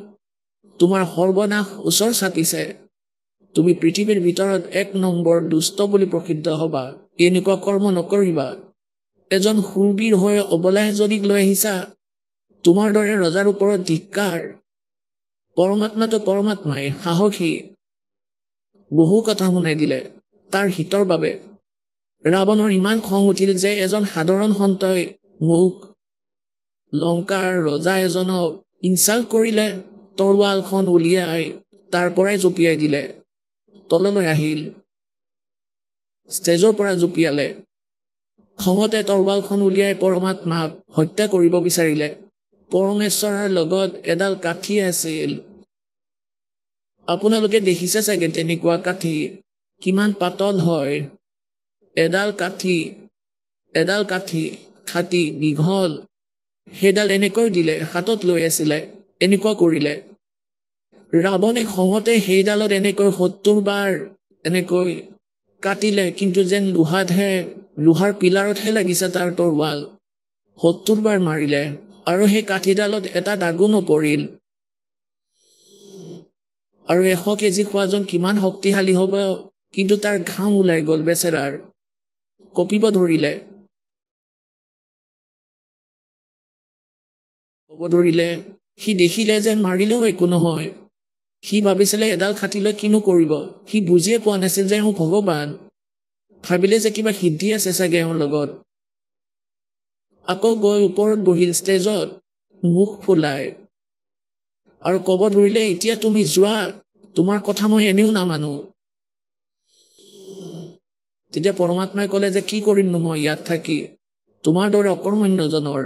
তোমাৰ সৰ্বনাশ ওচৰ চাপিছে, তুমি পৃথিৱীৰ ভিতৰত 1 নম্বৰ দুষ্ট বুলি প্ৰসিদ্ধ হবা, এনেকুৱা কৰ্ম নকৰিবা। এজন শূৰবীৰ হৈ অবলা এজনীক লৈ আহিছা, তোমাৰ দৰে ৰজাৰ ওপৰত ধিক্কাৰ। পৰমাত্মাটো পৰমাত্মাই সাহসী, বহু কথা শুনাই দিলে তাৰ হিতৰ বাবে। ৰাৱণৰ ইমান খং উঠিল যে এজন সাধাৰণ সন্তই মোক, লংকাৰ ৰজা এজনক ইনচাল্ট কৰিলে, তৰোৱালখন উলিয়াই তাৰ পৰাই জঁপিয়াই দিলে, তললৈ আহিল, ষ্টেজৰ পৰা জঁপিয়ালে, খঙতে তৰোৱালখন উলিয়াই পৰমাত্মাক হত্যা কৰিব বিচাৰিলে। পৰমেশ্বৰৰ লগত এডাল কাঠি আছিল, আপোনালোকে দেখিছে চাগে তেনেকুৱা কাঠি কিমান পাতল হয়। এডাল কাঠি খাটি দীঘল, সেইডাল এনেকৈ দিলে, হাতত লৈ আছিলে, এনেকুৱা কৰিলে। ৰাৱণে খঙতে সেইডালত এনেকৈ 70 বাৰ এনেকৈ কাটিলে, কিন্তু যেন লোহাৰ পিলাৰতহে লাগিছে তাৰ তৰোৱাল। 70 বাৰ মাৰিলে আৰু সেই কাঠিডালত এটা দাগো নপৰিল। আৰু 100 কেজি খোৱাজন কিমান শক্তিশালী হ'ব, কিন্তু তাৰ ঘাম ওলাই গ'ল বেচেৰাৰ, কঁপিব ধৰিলে। সি দেখিলে যেন মাৰিলেও একো নহয়। সি ভাবিছিলে এডাল কাঠিলৈ কিনো কৰিব, সি বুজিয়ে পোৱা নাছিল যে এওঁ ভগৱান, ভাবিলে যে কিবা সিদ্ধি আছে চাগে এওঁৰ লগত। আকৌ গৈ ওপৰত বহিল ষ্টেজত, মুখ ফুলাই, আৰু ক'ব ধৰিলে এতিয়া তুমি যোৱা, তোমাৰ কথা মই এনেও নামানো। তেতিয়া পৰমাত্মাই ক'লে যে কি কৰিমনো মই ইয়াত থাকি তোমাৰ দৰে অকৰ্মণ্যজনৰ।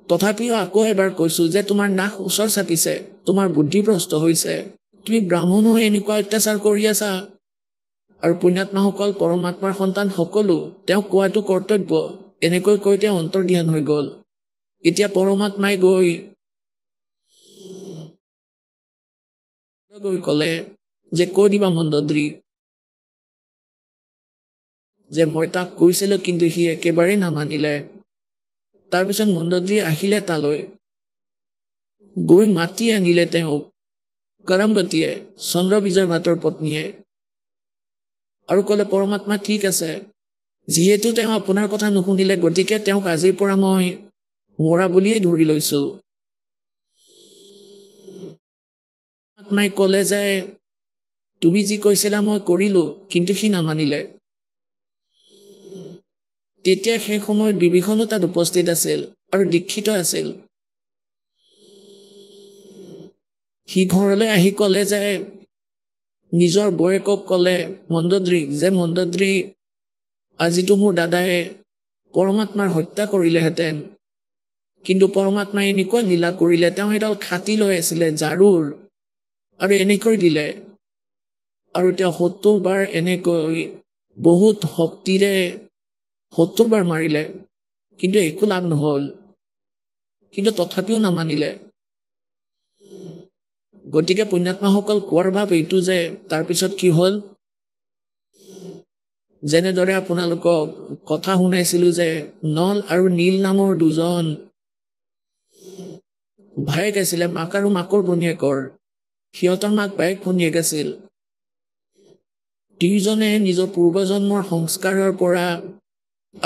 তথাপিও আকৌ এবাৰ কৈছো যে তোমাৰ নাশ ওচৰ চাপিছে, তোমাৰ বুদ্ধিভ্ৰষ্ট হৈছে, তুমি ব্ৰাহ্মণ হৈ এনেকুৱা অত্যাচাৰ কৰি আছা। আৰু পুণ্যাত্মাসকল, পৰমাত্মাৰ সন্তান সকলো তেওঁক কোৱাটো কৰ্তব্য এনেকৈ কৈ তেওঁ অন্তৰ্ধান হৈ গ'ল। এতিয়া পৰমাত্মাই গৈ ক'লে যে কৈ দিবা মন্দদ্ৰী যে মই তাক কৈছিলো কিন্তু সি একেবাৰে নামানিলে। তাৰপিছত মন্দদ্ৰী আহিলে তালৈ, গৈ মাতি আনিলে তেওঁক কৰমৱতীয়ে, চন্দ্ৰ বিজয় ভাটৰ পত্নীয়ে, আৰু ক'লে পৰমাত্মা ঠিক আছে, যিহেতু তেওঁ আপোনাৰ কথা নুশুনিলে গতিকে তেওঁক আজিৰ পৰা মই মৰা বুলিয়েই ধৰি লৈছো। পৰমাত্মাই ক'লে যে তুমি যি কৈছিলা মই কৰিলো, কিন্তু সি নামানিলে। তেতিয়া সেই সময়ত বিভীষণো তাত উপস্থিত আছিল আৰু দীক্ষিত আছিল। সি ঘৰলৈ আহি ক'লে যে নিজৰ বৌয়েকক ক'লে মন্দদ্ৰীক যে মন্দদ্ৰী, আজিতো মোৰ দাদাই পৰমাত্মাৰ হত্যা কৰিলেহেঁতেন, কিন্তু পৰমাত্মাই এনেকুৱা লীলা কৰিলে, তেওঁ এডাল খাটি লৈ আছিলে জাৰুৰ আৰু এনেকৈ দিলে, আৰু তেওঁ ৭০ বাৰ এনেকৈ বহুত শক্তিৰে ৭০ বাৰ মাৰিলে, কিন্তু একো লাভ নহ'ল, কিন্তু তথাপিও নামানিলে। গতিকে পুণ্যাত্মাসকল কোৱাৰ ভাৱ এইটো যে তাৰপিছত কি হ'ল, যেনেদৰে আপোনালোকক কথা শুনাইছিলো যে নল আৰু নীল নামৰ দুজন ভায়েক আছিলে, মাক আৰু মাকৰ ভনীয়েকৰ। সিহঁতৰ মাক বায়েক ভনীয়েক আছিল। দুয়োজনে নিজৰ পূৰ্বজন্মৰ সংস্কাৰৰ পৰা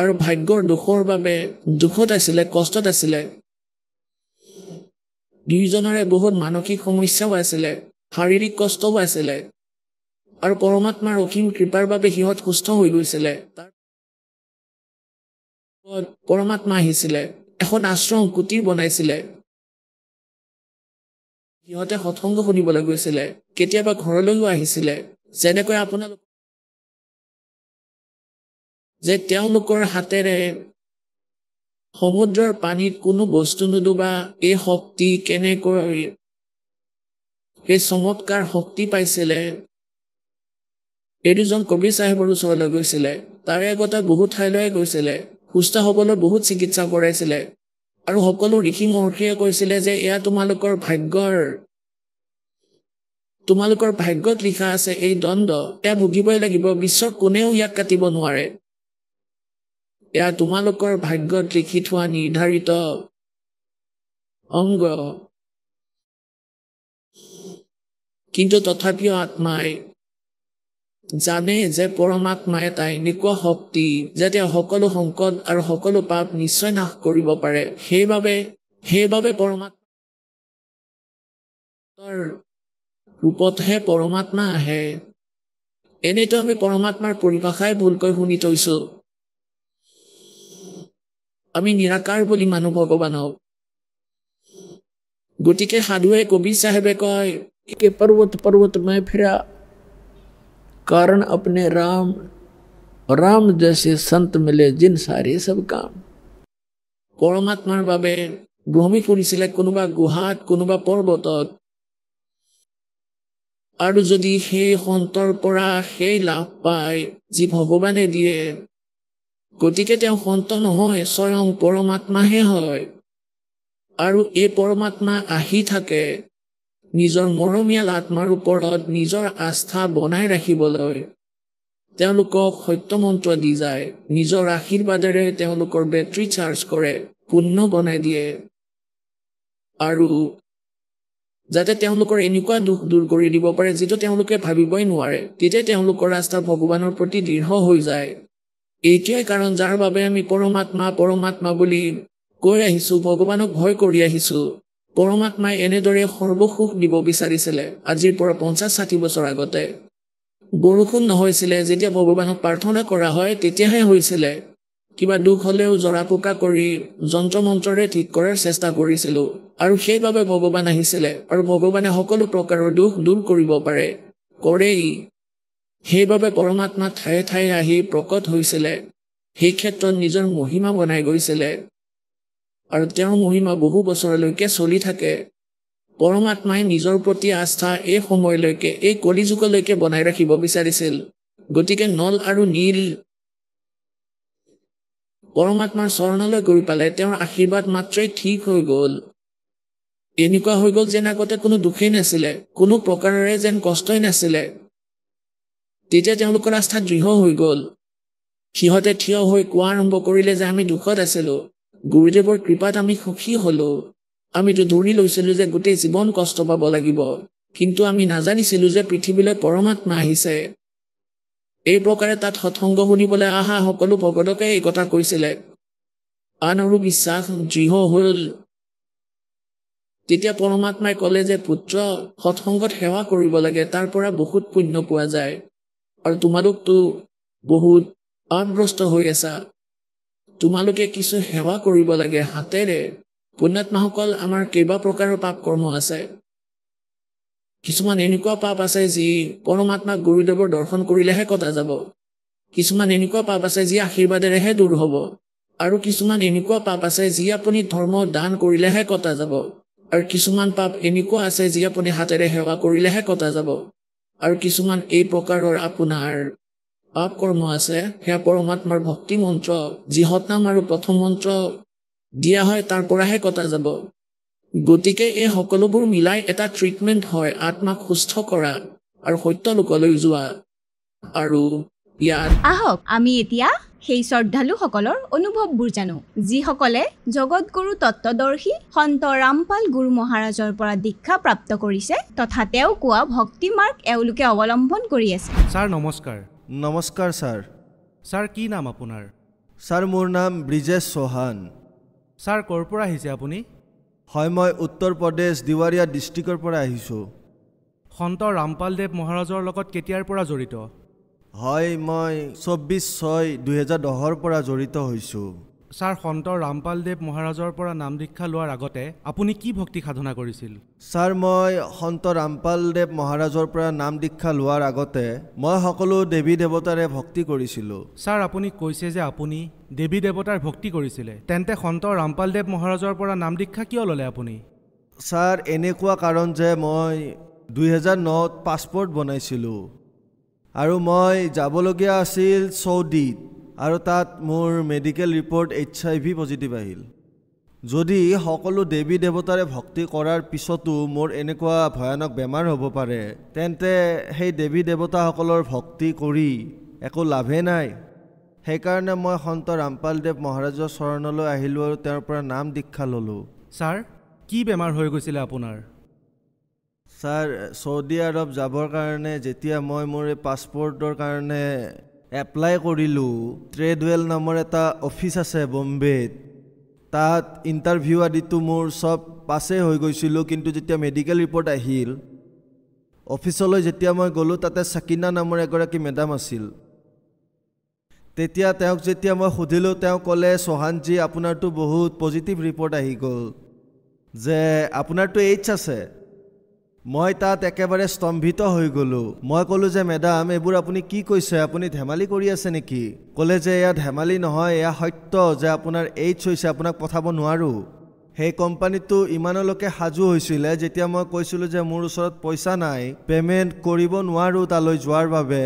আৰু ভাগ্যৰ দোষৰ বাবে দুখত আছিলে, কষ্টত আছিলে। দুয়োজনৰে বহুত মানসিক সমস্যাও আছিলে, শাৰীৰিক কষ্টও আছিলে, আৰু পৰমাত্মাৰ অসীম কৃপাৰ বাবে সিহঁত সুস্থ হৈ গৈছিলে। পৰমাত্মা আহিছিলে, এখন আশ্ৰম কুটিৰ বনাইছিলে। সিহঁতে সৎসংগ শুনিবলৈ গৈছিলে, কেতিয়াবা ঘৰলৈও আহিছিলে। যেনেকৈ আপোনালোক যে তেওঁলোকৰ হাতেৰে সমুদ্ৰৰ পানীত কোনো বস্তু নুডুবা এই শক্তি কেনেকৈ সেই চমৎকাৰ শক্তি পাইছিলে। এই দুজন কবিৰ চাহেবৰ ওচৰলৈ গৈছিলে, তাৰে আগতে বহুত ঠাইলৈ গৈছিলে, সুস্থ হ'বলৈ বহুত চিকিৎসা কৰাইছিলে, আৰু সকলো ঋষি মহৰ্ষিয়ে কৈছিলে যে এয়া তোমালোকৰ ভাগ্যত লিখা আছে, এই দণ্ড এয়া ভুগিবই লাগিব, বিশ্বৰ কোনেও ইয়াক কাটিব নোৱাৰে, এয়া তোমালোকৰ ভাগ্যত লিখি থোৱা নিৰ্ধাৰিত অংগ। কিন্তু তথাপিও আত্মাই জানে যে পৰমাত্মা এটা এনেকুৱা শক্তি যে তেওঁ সকলো সংকট আৰু সকলো পাপ নিশ্চয় নাশ কৰিব পাৰে। সেইবাবে পৰমাত্মাৰ ৰূপতহে পৰমাত্মা আহে। এনেতো আমি পৰমাত্মাৰ পৰিভাষাই ভুলকৈ শুনি থৈছো, আমি নিৰাকাৰ বুলি মানো ভগৱানক। গতিকে সাধুৱে কবিৰ চাহেবে কয় कि पर्वत पर्वत में फिरा कारण अपने राम, राम जैसे संत मिले जिन सारे सब काम। পৰমাত্মাৰ বাবে ভ্ৰমি ফুৰিছিলে কোনোবা গুহাত, কোনোবা পৰ্বতত, আৰু যদি সেই সন্তৰ পৰা সেই লাভ পায় যি ভগৱানে দিয়ে, গতিকে তেওঁ সন্ত নহয়, স্বয়ং পৰমাত্মাহে হয়। আৰু এই পৰমাত্মা আহি থাকে নিজৰ মৰমীয়াল আত্মাৰ ওপৰত নিজৰ আস্থা বনাই ৰাখিবলৈ। তেওঁলোকক সত্য মন্ত্ৰ দি যায়, নিজৰ আশীৰ্বাদেৰে তেওঁলোকৰ বেটাৰী চাৰ্জ কৰে, পুণ্য বনাই দিয়ে, আৰু যাতে তেওঁলোকৰ এনেকুৱা দুখ দূৰ কৰি দিব পাৰে যিটো তেওঁলোকে ভাবিবই নোৱাৰে, তেতিয়া তেওঁলোকৰ আস্থা ভগৱানৰ প্ৰতি দৃঢ় হৈ যায়। এইটোৱেই কাৰণ যাৰ বাবে আমি পৰমাত্মা পৰমাত্মা বুলি কৈ আহিছো, ভগৱানক ভয় কৰি আহিছো। পৰমাত্মাই এনেদৰে সৰ্বসুখ দিব বিচাৰিছিলে আজিৰ পৰা 50-60 বছৰ আগতে। বৰষুণ নহৈছিলে, যেতিয়া ভগৱানক প্ৰাৰ্থনা কৰা হয় তেতিয়াহে হৈছিলে। কিবা দুখ হ'লেও জৰা ফুকা কৰি যন্ত্ৰ মন্ত্ৰৰে ঠিক কৰাৰ চেষ্টা কৰিছিলো, আৰু সেইবাবে ভগৱান আহিছিলে, আৰু ভগৱানে সকলো প্ৰকাৰৰ দুখ দূৰ কৰিব পাৰে, কৰেই। সেইবাবে পৰমাত্মা ঠায়ে ঠায়ে আহি প্ৰকট হৈছিলে, সেই ক্ষেত্ৰত নিজৰ মহিমা বনাই গৈছিলে, আৰু তেওঁৰ মহিমা বহু বছৰলৈকে চলি থাকে। পৰমাত্মাই নিজৰ প্ৰতি আস্থা এই সময়লৈকে, এই কলিযুগলৈকে বনাই ৰাখিব বিচাৰিছিল। গতিকে নল আৰু নীল পৰমাত্মাৰ চৰণলৈ গৈ পালে তেওঁৰ আশীৰ্বাদ মাত্ৰেই ঠিক হৈ গ'ল। এনেকুৱা হৈ গ'ল যেন আগতে কোনো দুখেই নাছিলে, কোনো প্ৰকাৰেৰে যেন কষ্টই নাছিলে। তেতিয়া তেওঁলোকৰ আস্থা দৃঢ় হৈ গ'ল। সিহঁতে থিয় হৈ কোৱা আৰম্ভ কৰিলে যে আমি দুখত আছিলোঁ, গুৰুদেৱৰ কৃপাত আমি সুখী হ'লোঁ। আমিতো ধৰি লৈছিলোঁ যে গোটেই জীৱন কষ্ট পাব লাগিব, কিন্তু আমি নাজানিছিলোঁ যে পৃথিৱীলৈ পৰমাত্মা আহিছে। এই প্ৰকাৰে তাত সৎসংগ শুনিবলৈ অহা সকলো ভকতকে এই কথা কৈছিলে। আন আৰু বিশ্বাস দৃঢ় হ'ল। তেতিয়া পৰমাত্মাই ক'লে যে পুত্ৰ, সৎসংগত সেৱা কৰিব লাগে, তাৰ পৰা বহুত পুণ্য পোৱা যায়। আৰু তোমালোকতো বহুত পাপগ্ৰস্ত হৈ আছা, তোমালোকে কিছু সেৱা কৰিব লাগে হাতেৰে। পুণ্যাত্মাসকল আমাৰ কেইবা প্ৰকাৰৰ পাপ কৰ্ম আছে। কিছুমান এনেকুৱা পাপ আছে যি পৰমাত্মাক গুৰুদেৱৰ দৰ্শন কৰিলেহে কটা যাব। কিছুমান এনেকুৱা পাপ আছে যি আশীৰ্বাদেৰেহে দূৰ হ'ব। আৰু কিছুমান এনেকুৱা পাপ আছে যি আপুনি ধৰ্ম দান কৰিলেহে কটা যাব। আৰু কিছুমান পাপ এনেকুৱা আছে যি আপুনি হাতেৰে সেৱা কৰিলেহে কটা যাব। আৰু কিছুমান এই প্ৰকাৰৰ আপোনাৰ পাপ কৰ্ম আছে, সেয়া পৰমাত্মাৰ ভক্তি মন্ত্ৰ, যিহত নাম আৰু প্ৰথম মন্ত্ৰ দিয়া হয় তাৰ পৰাহে কটা যাব। গতিকে এই সকলোবোৰ মিলাই এটা ট্ৰিটমেণ্ট হয় আত্মাক সুস্থ কৰা আৰু সত্য লোকলৈ যোৱা। আৰু ইয়াত আহক আমি এতিয়া সেই শ্ৰদ্ধালুসকলৰ অনুভৱবোৰ জানো, যিসকলে জগতগুৰু তত্ত্বদৰ্শী সন্ত ৰামপাল গুৰু মহাৰাজৰ পৰা দীক্ষা প্ৰাপ্ত কৰিছে তথা তেওঁ কোৱা ভক্তি মাৰ্গ এওঁলোকে অৱলম্বন কৰি আছে। ছাৰ নমস্কাৰ। নমস্কাৰ ছাৰ। ছাৰ কি নাম আপোনাৰ? ছাৰ মোৰ নাম ব্ৰিজেশ চৌহান। ছাৰ ক'ৰ পৰা আহিছে আপুনি? হয়, মই উত্তৰ প্ৰদেশ দিৱাৰিয়া ডিষ্ট্ৰিক্টৰ পৰা আহিছোঁ। সন্ত ৰামপালদেৱ মহাৰাজৰ লগত কেতিয়াৰ পৰা জড়িত? হয়, মই 24/6/2010 পৰা জড়িত হৈছোঁ। ছাৰ সন্ত ৰামপালদেৱ মহাৰাজৰ পৰা নাম দীক্ষা লোৱাৰ আগতে আপুনি কি ভক্তি সাধনা কৰিছিল? ছাৰ মই সন্ত ৰামপালদেৱ মহাৰাজৰ পৰা নাম দীক্ষা লোৱাৰ আগতে মই সকলো দেৱী দেৱতাৰে ভক্তি কৰিছিলোঁ। ছাৰ আপুনি কৈছে যে আপুনি দেৱী দেৱতাৰ ভক্তি কৰিছিলে, তেন্তে সন্ত ৰামপালদেৱ মহাৰাজৰ পৰা নাম দীক্ষা কিয় ল'লে আপুনি? ছাৰ এনেকুৱা কাৰণ যে মই 2009ত পাছপৰ্ট বনাইছিলোঁ আৰু মই যাবলগীয়া আছিল চৌদিত, আৰু তাত মোৰ মেডিকেল ৰিপৰ্ট HIV পজিটিভ আহিল। যদি সকলো দেৱী দেৱতাৰে ভক্তি কৰাৰ পিছতো মোৰ এনেকুৱা ভয়ানক বেমাৰ হ'ব পাৰে, তেন্তে সেই দেৱী দেৱতাসকলৰ ভক্তি কৰি একো লাভেই নাই। সেইকাৰণে মই সন্ত ৰামপালদেৱ মহাৰাজৰ চৰণলৈ আহিলোঁ আৰু তেওঁৰ পৰা নাম দীক্ষা ল'লোঁ। ছাৰ কি বেমাৰ হৈ গৈছিলে আপোনাৰ? ছাৰ চৌদি আৰব যাবৰ কাৰণে যেতিয়া মই মোৰ এই পাছপৰ্টৰ কাৰণে এপ্লাই কৰিলোঁ, ট্ৰেডৱেল নামৰ এটা অফিচ আছে বম্বেত, তাত ইণ্টাৰভিউ আদিতো মোৰ চব পাছেই হৈ গৈছিলোঁ। কিন্তু যেতিয়া মেডিকেল ৰিপৰ্ট আহিল, অফিচলৈ যেতিয়া মই গ'লোঁ, তাতে চাকিনা নামৰ এগৰাকী মেডাম আছিল। তেতিয়া তেওঁক যেতিয়া মই সুধিলোঁ, তেওঁ ক'লে, চৌহানজী আপোনাৰতো বহুত পজিটিভ ৰিপৰ্ট আহি গ'ল যে আপোনাৰতো AIDS আছে। মই তাত একেবাৰে স্তম্ভিত হৈ গ'লোঁ। মই ক'লোঁ যে মেডাম এইবোৰ আপুনি কি কৈছে, আপুনি ধেমালি কৰি আছে নেকি? ক'লে যে এয়া ধেমালি নহয়, এয়া সত্য যে আপোনাৰ AIDS হৈছে, আপোনাক পঠাব নোৱাৰোঁ। সেই কোম্পানীটো ইমানলৈকে সাজু হৈছিলে যেতিয়া মই কৈছিলোঁ যে মোৰ ওচৰত পইচা নাই, পে'মেণ্ট কৰিব নোৱাৰোঁ তালৈ যোৱাৰ বাবে,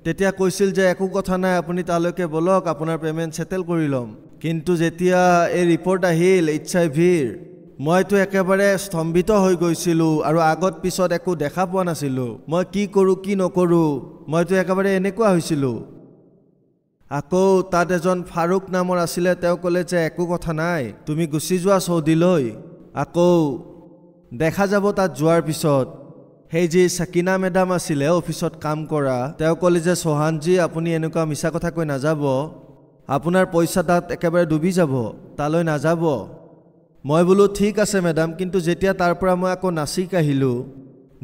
তেতিয়া কৈছিল যে একো কথা নাই, আপুনি তালৈকে বলক, আপোনাৰ পে'মেণ্ট ছেটেল কৰি ল'ম। কিন্তু যেতিয়া এই ৰিপৰ্ট আহিল HIVৰ, মইতো একেবাৰে স্তম্ভিত হৈ গৈছিলোঁ আৰু আগত পিছত একো দেখা পোৱা নাছিলোঁ। মই কি কৰোঁ কি নকৰোঁ, মইতো একেবাৰে এনেকুৱা হৈছিলোঁ। আকৌ তাত এজন ফাৰুক নামৰ আছিলে, তেওঁ ক'লে যে একো কথা নাই, তুমি গুচি যোৱা চৌদিলৈ, আকৌ দেখা যাব তাত যোৱাৰ পিছত। সেই যি চাকিনা মেডাম আছিলে অফিচত কাম কৰা, তেওঁ ক'লে যে চৌহানজী আপুনি এনেকুৱা মিছা কথা কৈ নাযাব, আপোনাৰ পইচা তাত একেবাৰে ডুবি যাব, তালৈ নাযাব। মই বোলো ঠিক আছে মেডাম, কিন্তু যেতিয়া তাৰ পৰা মই আকৌ নাচিক আহিলোঁ,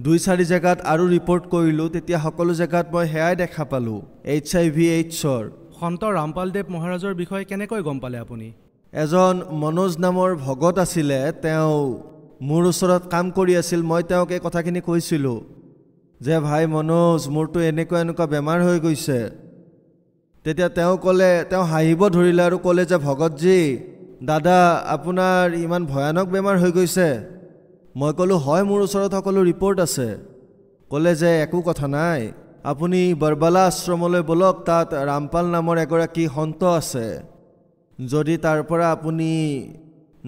2-4 জেগাত আৰু ৰিপৰ্ট কৰিলোঁ, তেতিয়া সকলো জেগাত মই সেয়াই দেখা পালোঁ, HIV/AIDS-ৰ। সন্ত ৰামপালদেৱ মহাৰাজৰ বিষয়ে কেনেকৈ গম পালে আপুনি? এজন মনোজ নামৰ ভগত আছিলে, তেওঁ মোৰ ওচৰত কাম কৰি আছিল। মই তেওঁক এই কথাখিনি কৈছিলোঁ যে ভাই মনোজ, মোৰতো এনেকুৱা বেমাৰ হৈ গৈছে। তেতিয়া তেওঁ ক'লে, তেওঁ হাঁহিব ধৰিলে আৰু ক'লে যে ভগতজী, দাদা আপোনাৰ ইমান ভয়ানক বেমাৰ হৈ গৈছে? মই ক'লোঁ হয়, মোৰ ওচৰত সকলো ৰিপৰ্ট আছে। ক'লে যে একো কথা নাই, আপুনি বৰবালা আশ্ৰমলৈ বলক, তাত ৰামপাল নামৰ এগৰাকী সন্ত আছে, যদি তাৰ পৰা আপুনি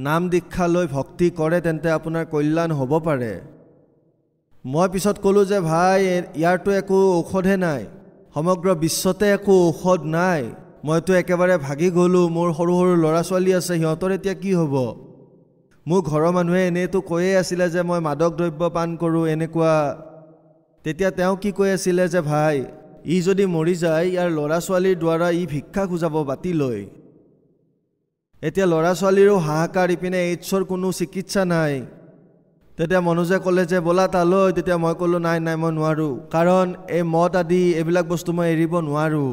নাম দীক্ষা লৈ ভক্তি কৰে তেন্তে আপোনাৰ কল্যাণ হ'ব পাৰে। মই পিছত ক'লোঁ যে ভাই ইয়াৰতো একো ঔষধহে নাই, সমগ্ৰ বিশ্বতে একো ঔষধ নাই, মইতো একেবাৰে ভাগি গ'লোঁ, মোৰ সৰু সৰু ল'ৰা ছোৱালী আছে, সিহঁতৰ এতিয়া কি হ'ব? মোৰ ঘৰৰ মানুহে এনেইতো কৈয়ে আছিলে যে মই মাদক দ্ৰব্য পান কৰোঁ এনেকুৱা। তেতিয়া তেওঁ কি কৈ আছিলে যে ভাই ই যদি মৰি যায় ইয়াৰ ল'ৰা ছোৱালীৰ দ্বাৰা ই ভিক্ষা খোজাব বাতি লৈ। এতিয়া ল'ৰা ছোৱালীৰো হাহাকাৰ, ইপিনে এইডছৰ কোনো চিকিৎসা নাই। তেতিয়া মনোজে ক'লে যে ব'লা তালৈ। তেতিয়া মই ক'লোঁ নাই নাই মই নোৱাৰোঁ, কাৰণ এই মদ আদি এইবিলাক বস্তু মই এৰিব নোৱাৰোঁ।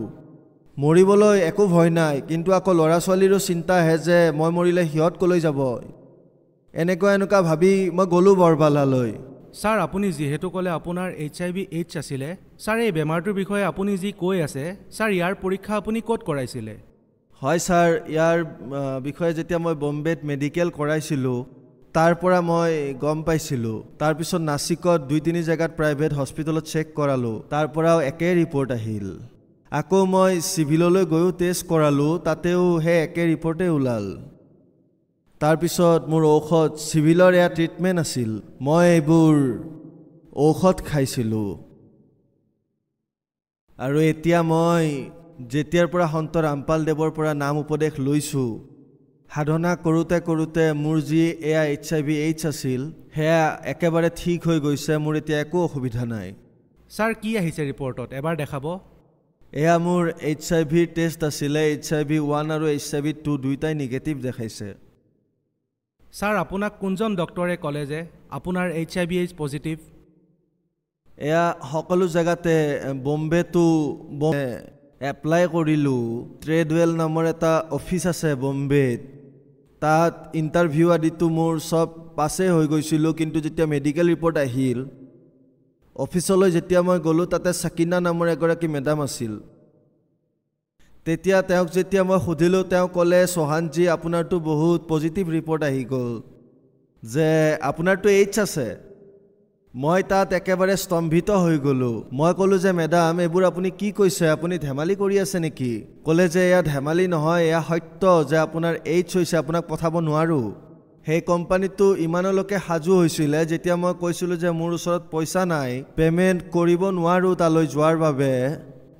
মৰিবলৈ একো ভয় নাই, কিন্তু আকৌ ল'ৰা ছোৱালীৰো চিন্তা আহে যে মই মৰিলে সিহঁত ক'লৈ যাব। এনেকুৱা ভাবি মই গ'লোঁ বৰবালালৈ। ছাৰ, আপুনি যিহেতু ক'লে আপোনাৰ HIV/AIDS আছিলে, ছাৰ এই বেমাৰটোৰ বিষয়ে আপুনি যি কৈ আছে, ছাৰ ইয়াৰ পৰীক্ষা আপুনি ক'ত কৰাইছিলে? হয় ছাৰ, ইয়াৰ বিষয়ে যেতিয়া মই বম্বেত মেডিকেল কৰাইছিলোঁ তাৰ পৰা মই গম পাইছিলোঁ। তাৰপিছত নাছিকত 2-3 জেগাত প্ৰাইভেট হস্পিটেলত চেক কৰালোঁ, তাৰ পৰাও একে ৰিপৰ্ট আহিল। আকৌ মই চিভিললৈ গৈও টেষ্ট কৰালোঁ, তাতেও সেই একে ৰিপৰ্টেই ওলাল। তাৰপিছত মোৰ ঔষধ, চিভিলৰ এয়া ট্ৰিটমেণ্ট আছিল, মই এইবোৰ ঔষধ খাইছিলোঁ। আৰু এতিয়া মই যেতিয়াৰ পৰা সন্ত ৰামপাল দেৱৰ পৰা নাম উপদেশ লৈছোঁ, সাধনা কৰোঁতে কৰোঁতে মোৰ যি এয়া HIV/AIDS আছিল সেয়া একেবাৰে ঠিক হৈ গৈছে, মোৰ এতিয়া একো অসুবিধা নাই। ছাৰ কি আহিছে ৰিপৰ্টত, এবাৰ দেখাব? এয়া মোৰ HIV টেষ্ট আছিলে, HIV-1 আৰু HIV-2 দুয়োটাই নিগেটিভ দেখাইছে। ছাৰ, আপোনাক কোনজন ডক্টৰে ক'লে যে আপোনাৰ HIV/AIDS পজিটিভ? এয়া সকলো জেগাতে, বম্বেতো এপ্লাই কৰিলোঁ। ট্ৰেডৱেল নামৰ এটা অফিচ আছে বম্বেত, তাত ইণ্টাৰভিউ আদিতো মোৰ চব পাছেই হৈ গৈছিলোঁ। কিন্তু যেতিয়া মেডিকেল ৰিপৰ্ট আহিল, অফিচলৈ যেতিয়া মই গ'লোঁ, তাতে চাকিনা নামৰ এগৰাকী মেডাম আছিল। তেতিয়া তেওঁক যেতিয়া মই সুধিলোঁ, তেওঁ ক'লে চৌহানজী আপোনাৰতো বহুত পজিটিভ ৰিপৰ্ট আহি গ'ল যে আপোনাৰতো AIDS আছে। মই তাত একেবাৰে স্তম্ভিত হৈ গ'লোঁ। মই ক'লোঁ যে মেডাম এইবোৰ আপুনি কি কৈছে, আপুনি ধেমালি কৰি আছে নেকি? ক'লে যে এয়া ধেমালি নহয়, এয়া সত্য যে আপোনাৰ AIDS হৈছে, আপোনাক পঠাব নোৱাৰোঁ। সেই কোম্পানীটো ইমানলৈকে সাজু হৈছিলে, যেতিয়া মই কৈছিলোঁ যে মোৰ ওচৰত পইচা নাই, পে'মেণ্ট কৰিব নোৱাৰোঁ তালৈ যোৱাৰ বাবে,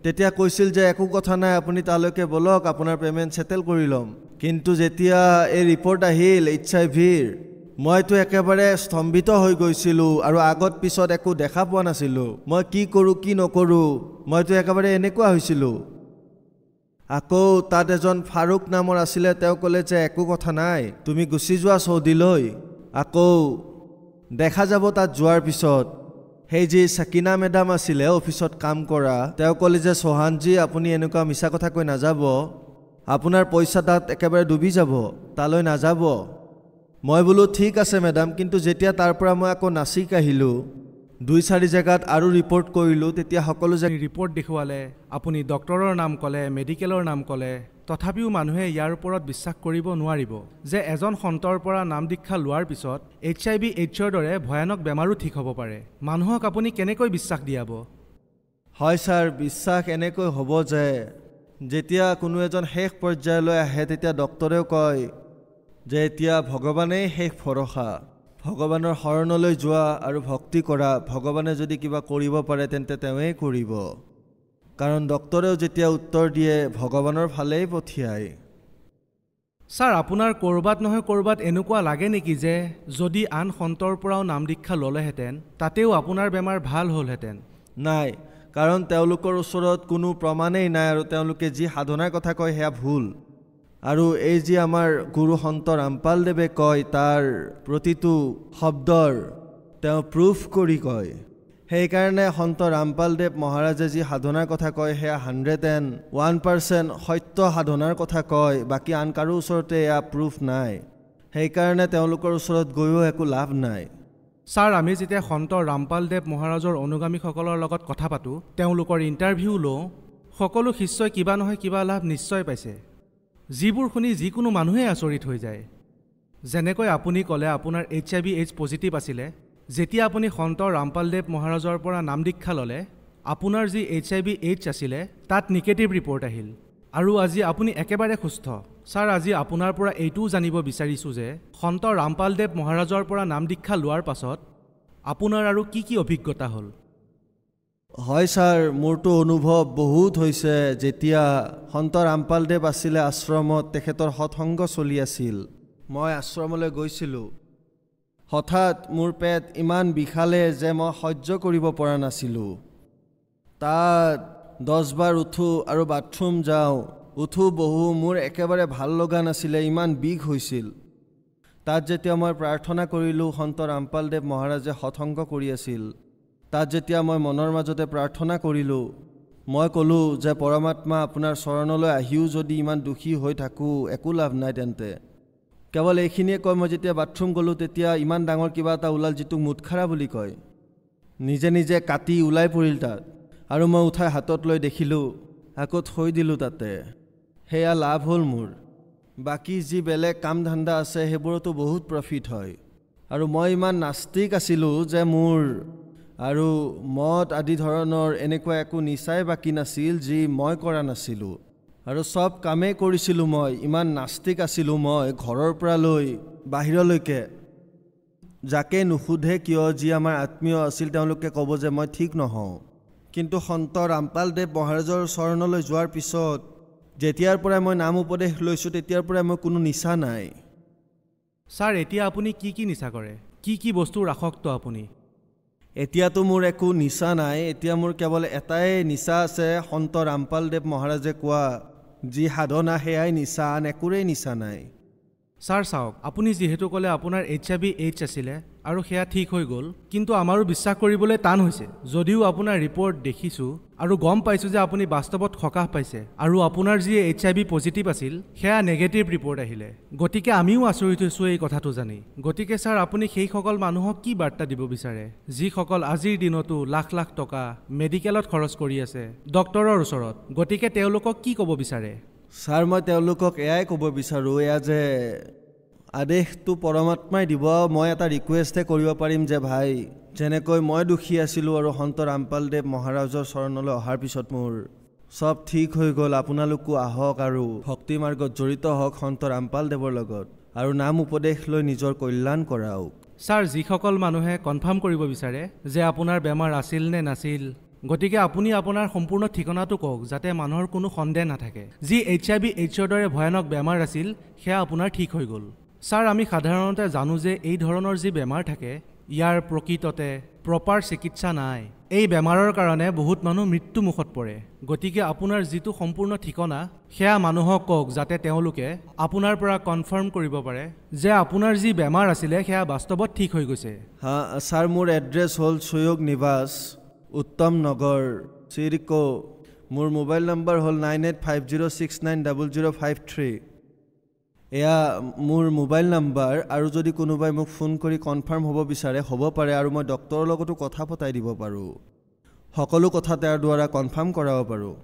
তেতিয়া কৈছিল যে একো কথা নাই, আপুনি তালৈকে ব'লক, আপোনাৰ পে'মেণ্ট ছেটেল কৰি ল'ম। কিন্তু যেতিয়া এই ৰিপৰ্ট আহিল HIV-ৰ, মইতো একেবাৰে স্তম্ভিত হৈ গৈছিলোঁ আৰু আগত পিছত একো দেখা পোৱা নাছিলোঁ। মই কি কৰোঁ কি নকৰোঁ, মইতো একেবাৰে এনেকুৱা হৈছিলোঁ। আকৌ তাত এজন ফাৰুক নামৰ আছিলে, তেওঁ ক'লে যে একো কথা নাই, তুমি গুচি যোৱা চৌদিলৈ, আকৌ দেখা যাব তাত যোৱাৰ পিছত। সেই যি চাকিনা মেডাম আছিলে অফিচত কাম কৰা, তেওঁ ক'লে যে চৌহানজী আপুনি এনেকুৱা মিছা কথা কৈ নাযাব, আপোনাৰ পইচা তাত একেবাৰে ডুবি যাব, তালৈ নাযাব। মই বোলো ঠিক আছে মেডাম, কিন্তু যেতিয়া তাৰ পৰা মই আকৌ নাছিক আহিলোঁ, 2-4 জেগাত আৰু ৰিপৰ্ট কৰিলোঁ, তেতিয়া সকলো ৰিপৰ্ট দেখুৱালে, আপুনি ডক্টৰৰ নাম ক'লে, মেডিকেলৰ নাম ক'লে, তথাপিও মানুহে ইয়াৰ ওপৰত বিশ্বাস কৰিব নোৱাৰিব যে এজন সন্তৰ পৰা নাম দীক্ষা লোৱাৰ পিছত HIV/AIDS-ৰ দৰে ভয়ানক বেমাৰো ঠিক হ'ব পাৰে। মানুহক আপুনি কেনেকৈ বিশ্বাস দিয়াব? হয় ছাৰ, বিশ্বাস এনেকৈ হ'ব যে যেতিয়া কোনো এজন শেষ পৰ্যায়লৈ আহে, তেতিয়া ডক্টৰেও কয় যে এতিয়া ভগৱানেই শেষ ভৰসা, ভগৱানৰ শৰণলৈ যোৱা আৰু ভক্তি কৰা, ভগৱানে যদি কিবা কৰিব পাৰে তেন্তে তেওঁৱেই কৰিব। কাৰণ ডক্টৰেও যেতিয়া উত্তৰ দিয়ে ভগৱানৰ ফালেই পঠিয়ায়। ছাৰ, আপোনাৰ ক'ৰবাত নহয় ক'ৰবাত এনেকুৱা লাগে নেকি যে যদি আন সন্তৰ পৰাও নাম দীক্ষা ল'লেহেঁতেন তাতেও আপোনাৰ বেমাৰ ভাল হ'লহেঁতেন? নাই, কাৰণ তেওঁলোকৰ ওচৰত কোনো প্ৰমাণেই নাই আৰু তেওঁলোকে যি সাধনাৰ কথা কয় সেয়া ভুল। আৰু এই যি আমাৰ গুৰু সন্ত ৰামপাল দেৱে কয়, তাৰ প্ৰতিটো শব্দৰ তেওঁ প্ৰুফ কৰি কয়। সেইকাৰণে সন্ত ৰামপাল দেৱ মহাৰাজে যি সাধনাৰ কথা কয় সেয়া 101% সত্য সাধনাৰ কথা কয়, বাকী আন কাৰো ওচৰতে এয়া প্ৰুফ নাই। সেইকাৰণে তেওঁলোকৰ ওচৰত গৈও একো লাভ নাই। ছাৰ, আমি যেতিয়া সন্ত ৰামপাল দেৱ মহাৰাজৰ অনুগামীসকলৰ লগত কথা পাতোঁ, তেওঁলোকৰ ইণ্টাৰভিউ লওঁ, সকলো শিষ্যই কিবা নহয় কিবা লাভ নিশ্চয় পাইছে, যিবোৰ শুনি যিকোনো মানুহেই আচৰিত হৈ যায়। যেনেকৈ আপুনি ক'লে আপোনাৰ HIV/AIDS পজিটিভ আছিলে, যেতিয়া আপুনি সন্ত ৰামপাল দেৱ মহাৰাজৰ পৰা নাম দীক্ষা ল'লে, আপোনাৰ যি HIV/AIDS আছিলে তাত নিগেটিভ ৰিপৰ্ট আহিল। আৰু আজি আপুনি একেবাৰে সুস্থ। ছাৰ, আজি আপোনাৰ পৰা এইটোও জানিব বিচাৰিছোঁ যে সন্ত ৰামপালদেৱ মহাৰাজৰ পৰা নাম দীক্ষা লোৱাৰ পাছত আপোনাৰ আৰু কি কি অভিজ্ঞতা হ'ল? হয় ছাৰ, মোৰতো অনুভৱ বহুত হৈছে। যেতিয়া সন্ত ৰামপালদেৱ আছিলে আশ্ৰমত, তেখেতৰ সৎসংগ চলি আছিল, মই আশ্ৰমলৈ গৈছিলোঁ। হঠাৎ মোৰ পেট ইমান বিষালে যে মই সহ্য কৰিব পৰা নাছিলোঁ। তাত 10 বাৰ উঠোঁ আৰু বাথৰুম যাওঁ, উঠোঁ বহোঁ, মোৰ একেবাৰে ভাল লগা নাছিলে, ইমান বিষ হৈছিল। তাত যেতিয়া মই প্ৰাৰ্থনা কৰিলোঁ, সন্ত ৰামপালদেৱ মহাৰাজে সৎসংগ কৰি আছিল, তাত যেতিয়া মই মনৰ মাজতে প্ৰাৰ্থনা কৰিলোঁ, মই ক'লোঁ যে পৰমাত্মা, আপোনাৰ চৰণলৈ আহিও যদি ইমান দুখী হৈ থাকোঁ, একো লাভ নাই তেন্তে। কেৱল এইখিনিয়ে কয়। মই যেতিয়া বাথৰুম গ'লোঁ, তেতিয়া ইমান ডাঙৰ কিবা এটা ওলাল, যিটোক মুঠখাৰা বুলি কয়। নিজে নিজে কাটি ওলাই পৰিল তাত, আৰু মই উঠাই হাতত লৈ দেখিলোঁ, আকৌ থৈ দিলোঁ তাতে। সেয়া লাভ হ'ল মোৰ। বাকী যি বেলেগ কাম ধান্দা আছে সেইবোৰতো বহুত প্ৰফিট হয়। আৰু মই ইমান নাস্তিক আছিলোঁ যে মোৰ আৰু মদ আদি ধৰণৰ এনেকুৱা একো নিচাই বাকী নাছিল যি মই কৰা নাছিলোঁ। আৰু চব কামেই কৰিছিলোঁ মই। ইমান নাস্তিক আছিলোঁ মই, ঘৰৰ পৰা লৈ বাহিৰলৈকে। যাকে নুসুধে কিয়, যি আমাৰ আত্মীয় আছিল, তেওঁলোকে ক'ব যে মই ঠিক নহওঁ। কিন্তু সন্ত ৰামপালদেৱ মহাৰাজৰ চৰণলৈ যোৱাৰ পিছত, যেতিয়াৰ পৰাই মই নাম উপদেশ লৈছোঁ, তেতিয়াৰ পৰাই মই কোনো নিচা নাই। ছাৰ, এতিয়া আপুনি কি কি নিচা কৰে? কি কি বস্তুৰ আসক্ত আপুনি? এতিয়াতো মোৰ একো নিচা নাই। এতিয়া মোৰ কেৱল এটাই নিচা আছে, সন্ত ৰামপালদেৱ মহাৰাজে কোৱা যি সাধনা, সেয়াই নিচা, আন একোৰেই নিচা নাই। ছাৰ চাওক, আপুনি যিহেতু ক'লে আপোনাৰ HIV/AIDS আছিলে আৰু সেয়া ঠিক হৈ গ'ল, কিন্তু আমাৰো বিশ্বাস কৰিবলৈ টান হৈছে। যদিও আপোনাৰ ৰিপৰ্ট দেখিছোঁ আৰু গম পাইছোঁ যে আপুনি বাস্তৱত সকাহ পাইছে, আৰু আপোনাৰ যি HIV পজিটিভ আছিল সেয়া নেগেটিভ ৰিপৰ্ট আহিলে। গতিকে আমিও আচৰিত হৈছোঁ এই কথাটো জানি। গতিকে ছাৰ, আপুনি সেইসকল মানুহক কি বাৰ্তা দিব বিচাৰে যিসকল আজিৰ দিনতো লাখ লাখ টকা মেডিকেলত খৰচ কৰি আছে ডক্তৰৰ ওচৰত? গতিকে তেওঁলোকক কি ক'ব বিচাৰে? ছাৰ, মই তেওঁলোকক এয়াই ক'ব বিচাৰোঁ, এয়া যে আদেশটো পৰমাত্মাই দিব। মই এটা ৰিকুৱেষ্টহে কৰিব পাৰিম যে ভাই, যেনেকৈ মই দুখী আছিলোঁ আৰু সন্ত ৰামপালদেৱ মহাৰাজৰ চৰণলৈ অহাৰ পিছত মোৰ চব ঠিক হৈ গ'ল, আপোনালোকো আহক আৰু ভক্তি মাৰ্গত জড়িত হওক সন্ত ৰামপালদেৱৰ লগত, আৰু নাম উপদেশ লৈ নিজৰ কল্যাণ কৰাওক। ছাৰ, যিসকল মানুহে কনফাৰ্ম কৰিব বিচাৰে যে আপোনাৰ বেমাৰ আছিল নে নাছিল, গতিকে আপুনি আপোনাৰ সম্পূৰ্ণ ঠিকনাটো কওক, যাতে মানুহৰ কোনো সন্দেহ নাথাকে। যি HIV/AIDS দৰে ভয়ানক বেমাৰ আছিল সেয়া আপোনাৰ ঠিক হৈ গ'ল। ছাৰ, আমি সাধাৰণতে জানো যে এই ধৰণৰ যি বেমাৰ থাকে, ইয়াৰ প্ৰকৃততে প্ৰপাৰ চিকিৎসা নাই। এই বেমাৰৰ কাৰণে বহুত মানুহ মৃত্যু মুখত পৰে। গতিকে আপোনাৰ যিটো সম্পূৰ্ণ ঠিকনা সেয়া মানুহক কওক, যাতে তেওঁলোকে আপোনাৰ পৰা কনফাৰ্ম কৰিব পাৰে যে আপোনাৰ যি বেমাৰ আছিলে সেয়া বাস্তৱত ঠিক হৈ গৈছে। হা ছাৰ, মোৰ এড্ৰেছ হ'ল চৈয়ক নিবাস, উত্তম নগৰ, চিৰিকো। মোৰ মোবাইল নম্বৰ হ'ল 9850690053। এয়া মোৰ মোবাইল নম্বৰ। আৰু যদি কোনোবাই মোক ফোন কৰি কনফাৰ্ম হ'ব বিচাৰে, হ'ব পাৰে, আৰু মই ডক্তৰৰ লগতো কথা পতাই দিব পাৰোঁ। সকলো কথা তেওঁৰ দ্বাৰা কনফাৰ্ম কৰাব পাৰোঁ।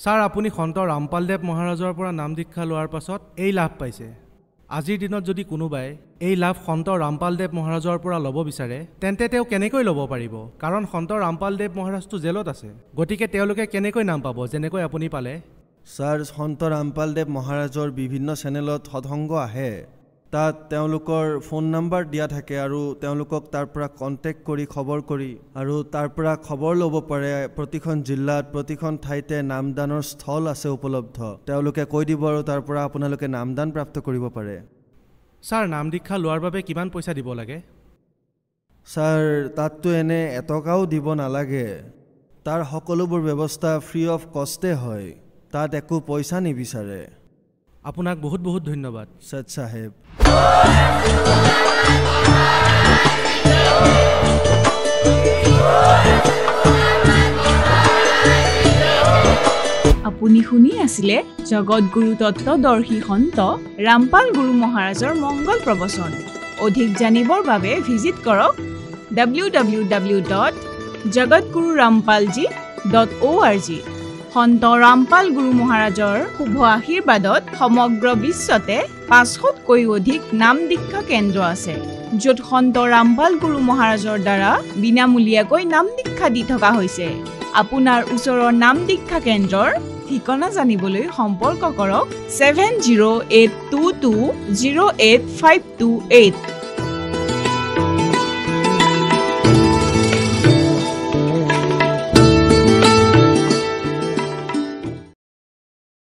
ছাৰ, আপুনি সন্ত ৰামপালদেৱ মহাৰাজৰ পৰা নাম দীক্ষা লোৱাৰ পাছত এই লাভ পাইছে। আজিৰ দিনত যদি কোনোবাই এই লাভ সন্ত ৰামপালদেৱ মহাৰাজৰ পৰা ল'ব বিচাৰে, তেন্তে তেওঁ কেনেকৈ ল'ব পাৰিব? কাৰণ সন্ত ৰামপালদেৱ মহাৰাজটো জেলত আছে। গতিকে তেওঁলোকে কেনেকৈ নাম পাব যেনেকৈ আপুনি পালে? ছাৰ, সন্ত ৰামপালদেৱ মহাৰাজৰ বিভিন্ন চেনেলত সৎসংগ আহে, তাত তেওঁলোকৰ ফোন নম্বৰ দিয়া থাকে, আৰু তেওঁলোকক তাৰ পৰা কণ্টেক্ট কৰি খবৰ কৰি আৰু তাৰ পৰা খবৰ ল'ব পাৰে। প্ৰতিখন জিলাত, প্ৰতিখন ঠাইতে নামদানৰ স্থল আছে উপলব্ধ, তেওঁলোকে কৈ দিব আৰু তাৰ পৰা আপোনালোকে নামদান প্ৰাপ্ত কৰিব পাৰে। ছাৰ, নাম দীক্ষা লোৱাৰ বাবে কিমান পইচা দিব লাগে? ছাৰ, তাততো এনে এটকাও দিব নালাগে। তাৰ সকলোবোৰ ব্যৱস্থা ফ্ৰী অফ কষ্টে হয়, তাত একো পইচা নিবিচাৰে। আপোনাক বহুত বহুত ধন্যবাদ। সৎ চাহেব। আপুনি শুনি আছিলে জগতগুৰু তত্ত্বদৰ্শী সন্ত ৰামপাল গুৰু মহাৰাজৰ মংগল প্ৰবচন। অধিক জানিবৰ বাবে ভিজিট কৰক www.jagatgururampalji.org। সন্ত ৰামপাল গুৰু মহাৰাজৰ শুভ আশীৰ্বাদত সমগ্ৰ বিশ্বতে 500তকৈ অধিক নাম দীক্ষা কেন্দ্ৰ আছে, য'ত সন্ত ৰামপাল গুৰু মহাৰাজৰ দ্বাৰা বিনামূলীয়াকৈ নাম দীক্ষা দি থকা হৈছে। আপোনাৰ ওচৰৰ নাম দীক্ষা কেন্দ্ৰৰ ঠিকনা জানিবলৈ সম্পৰ্ক কৰক 7082208528।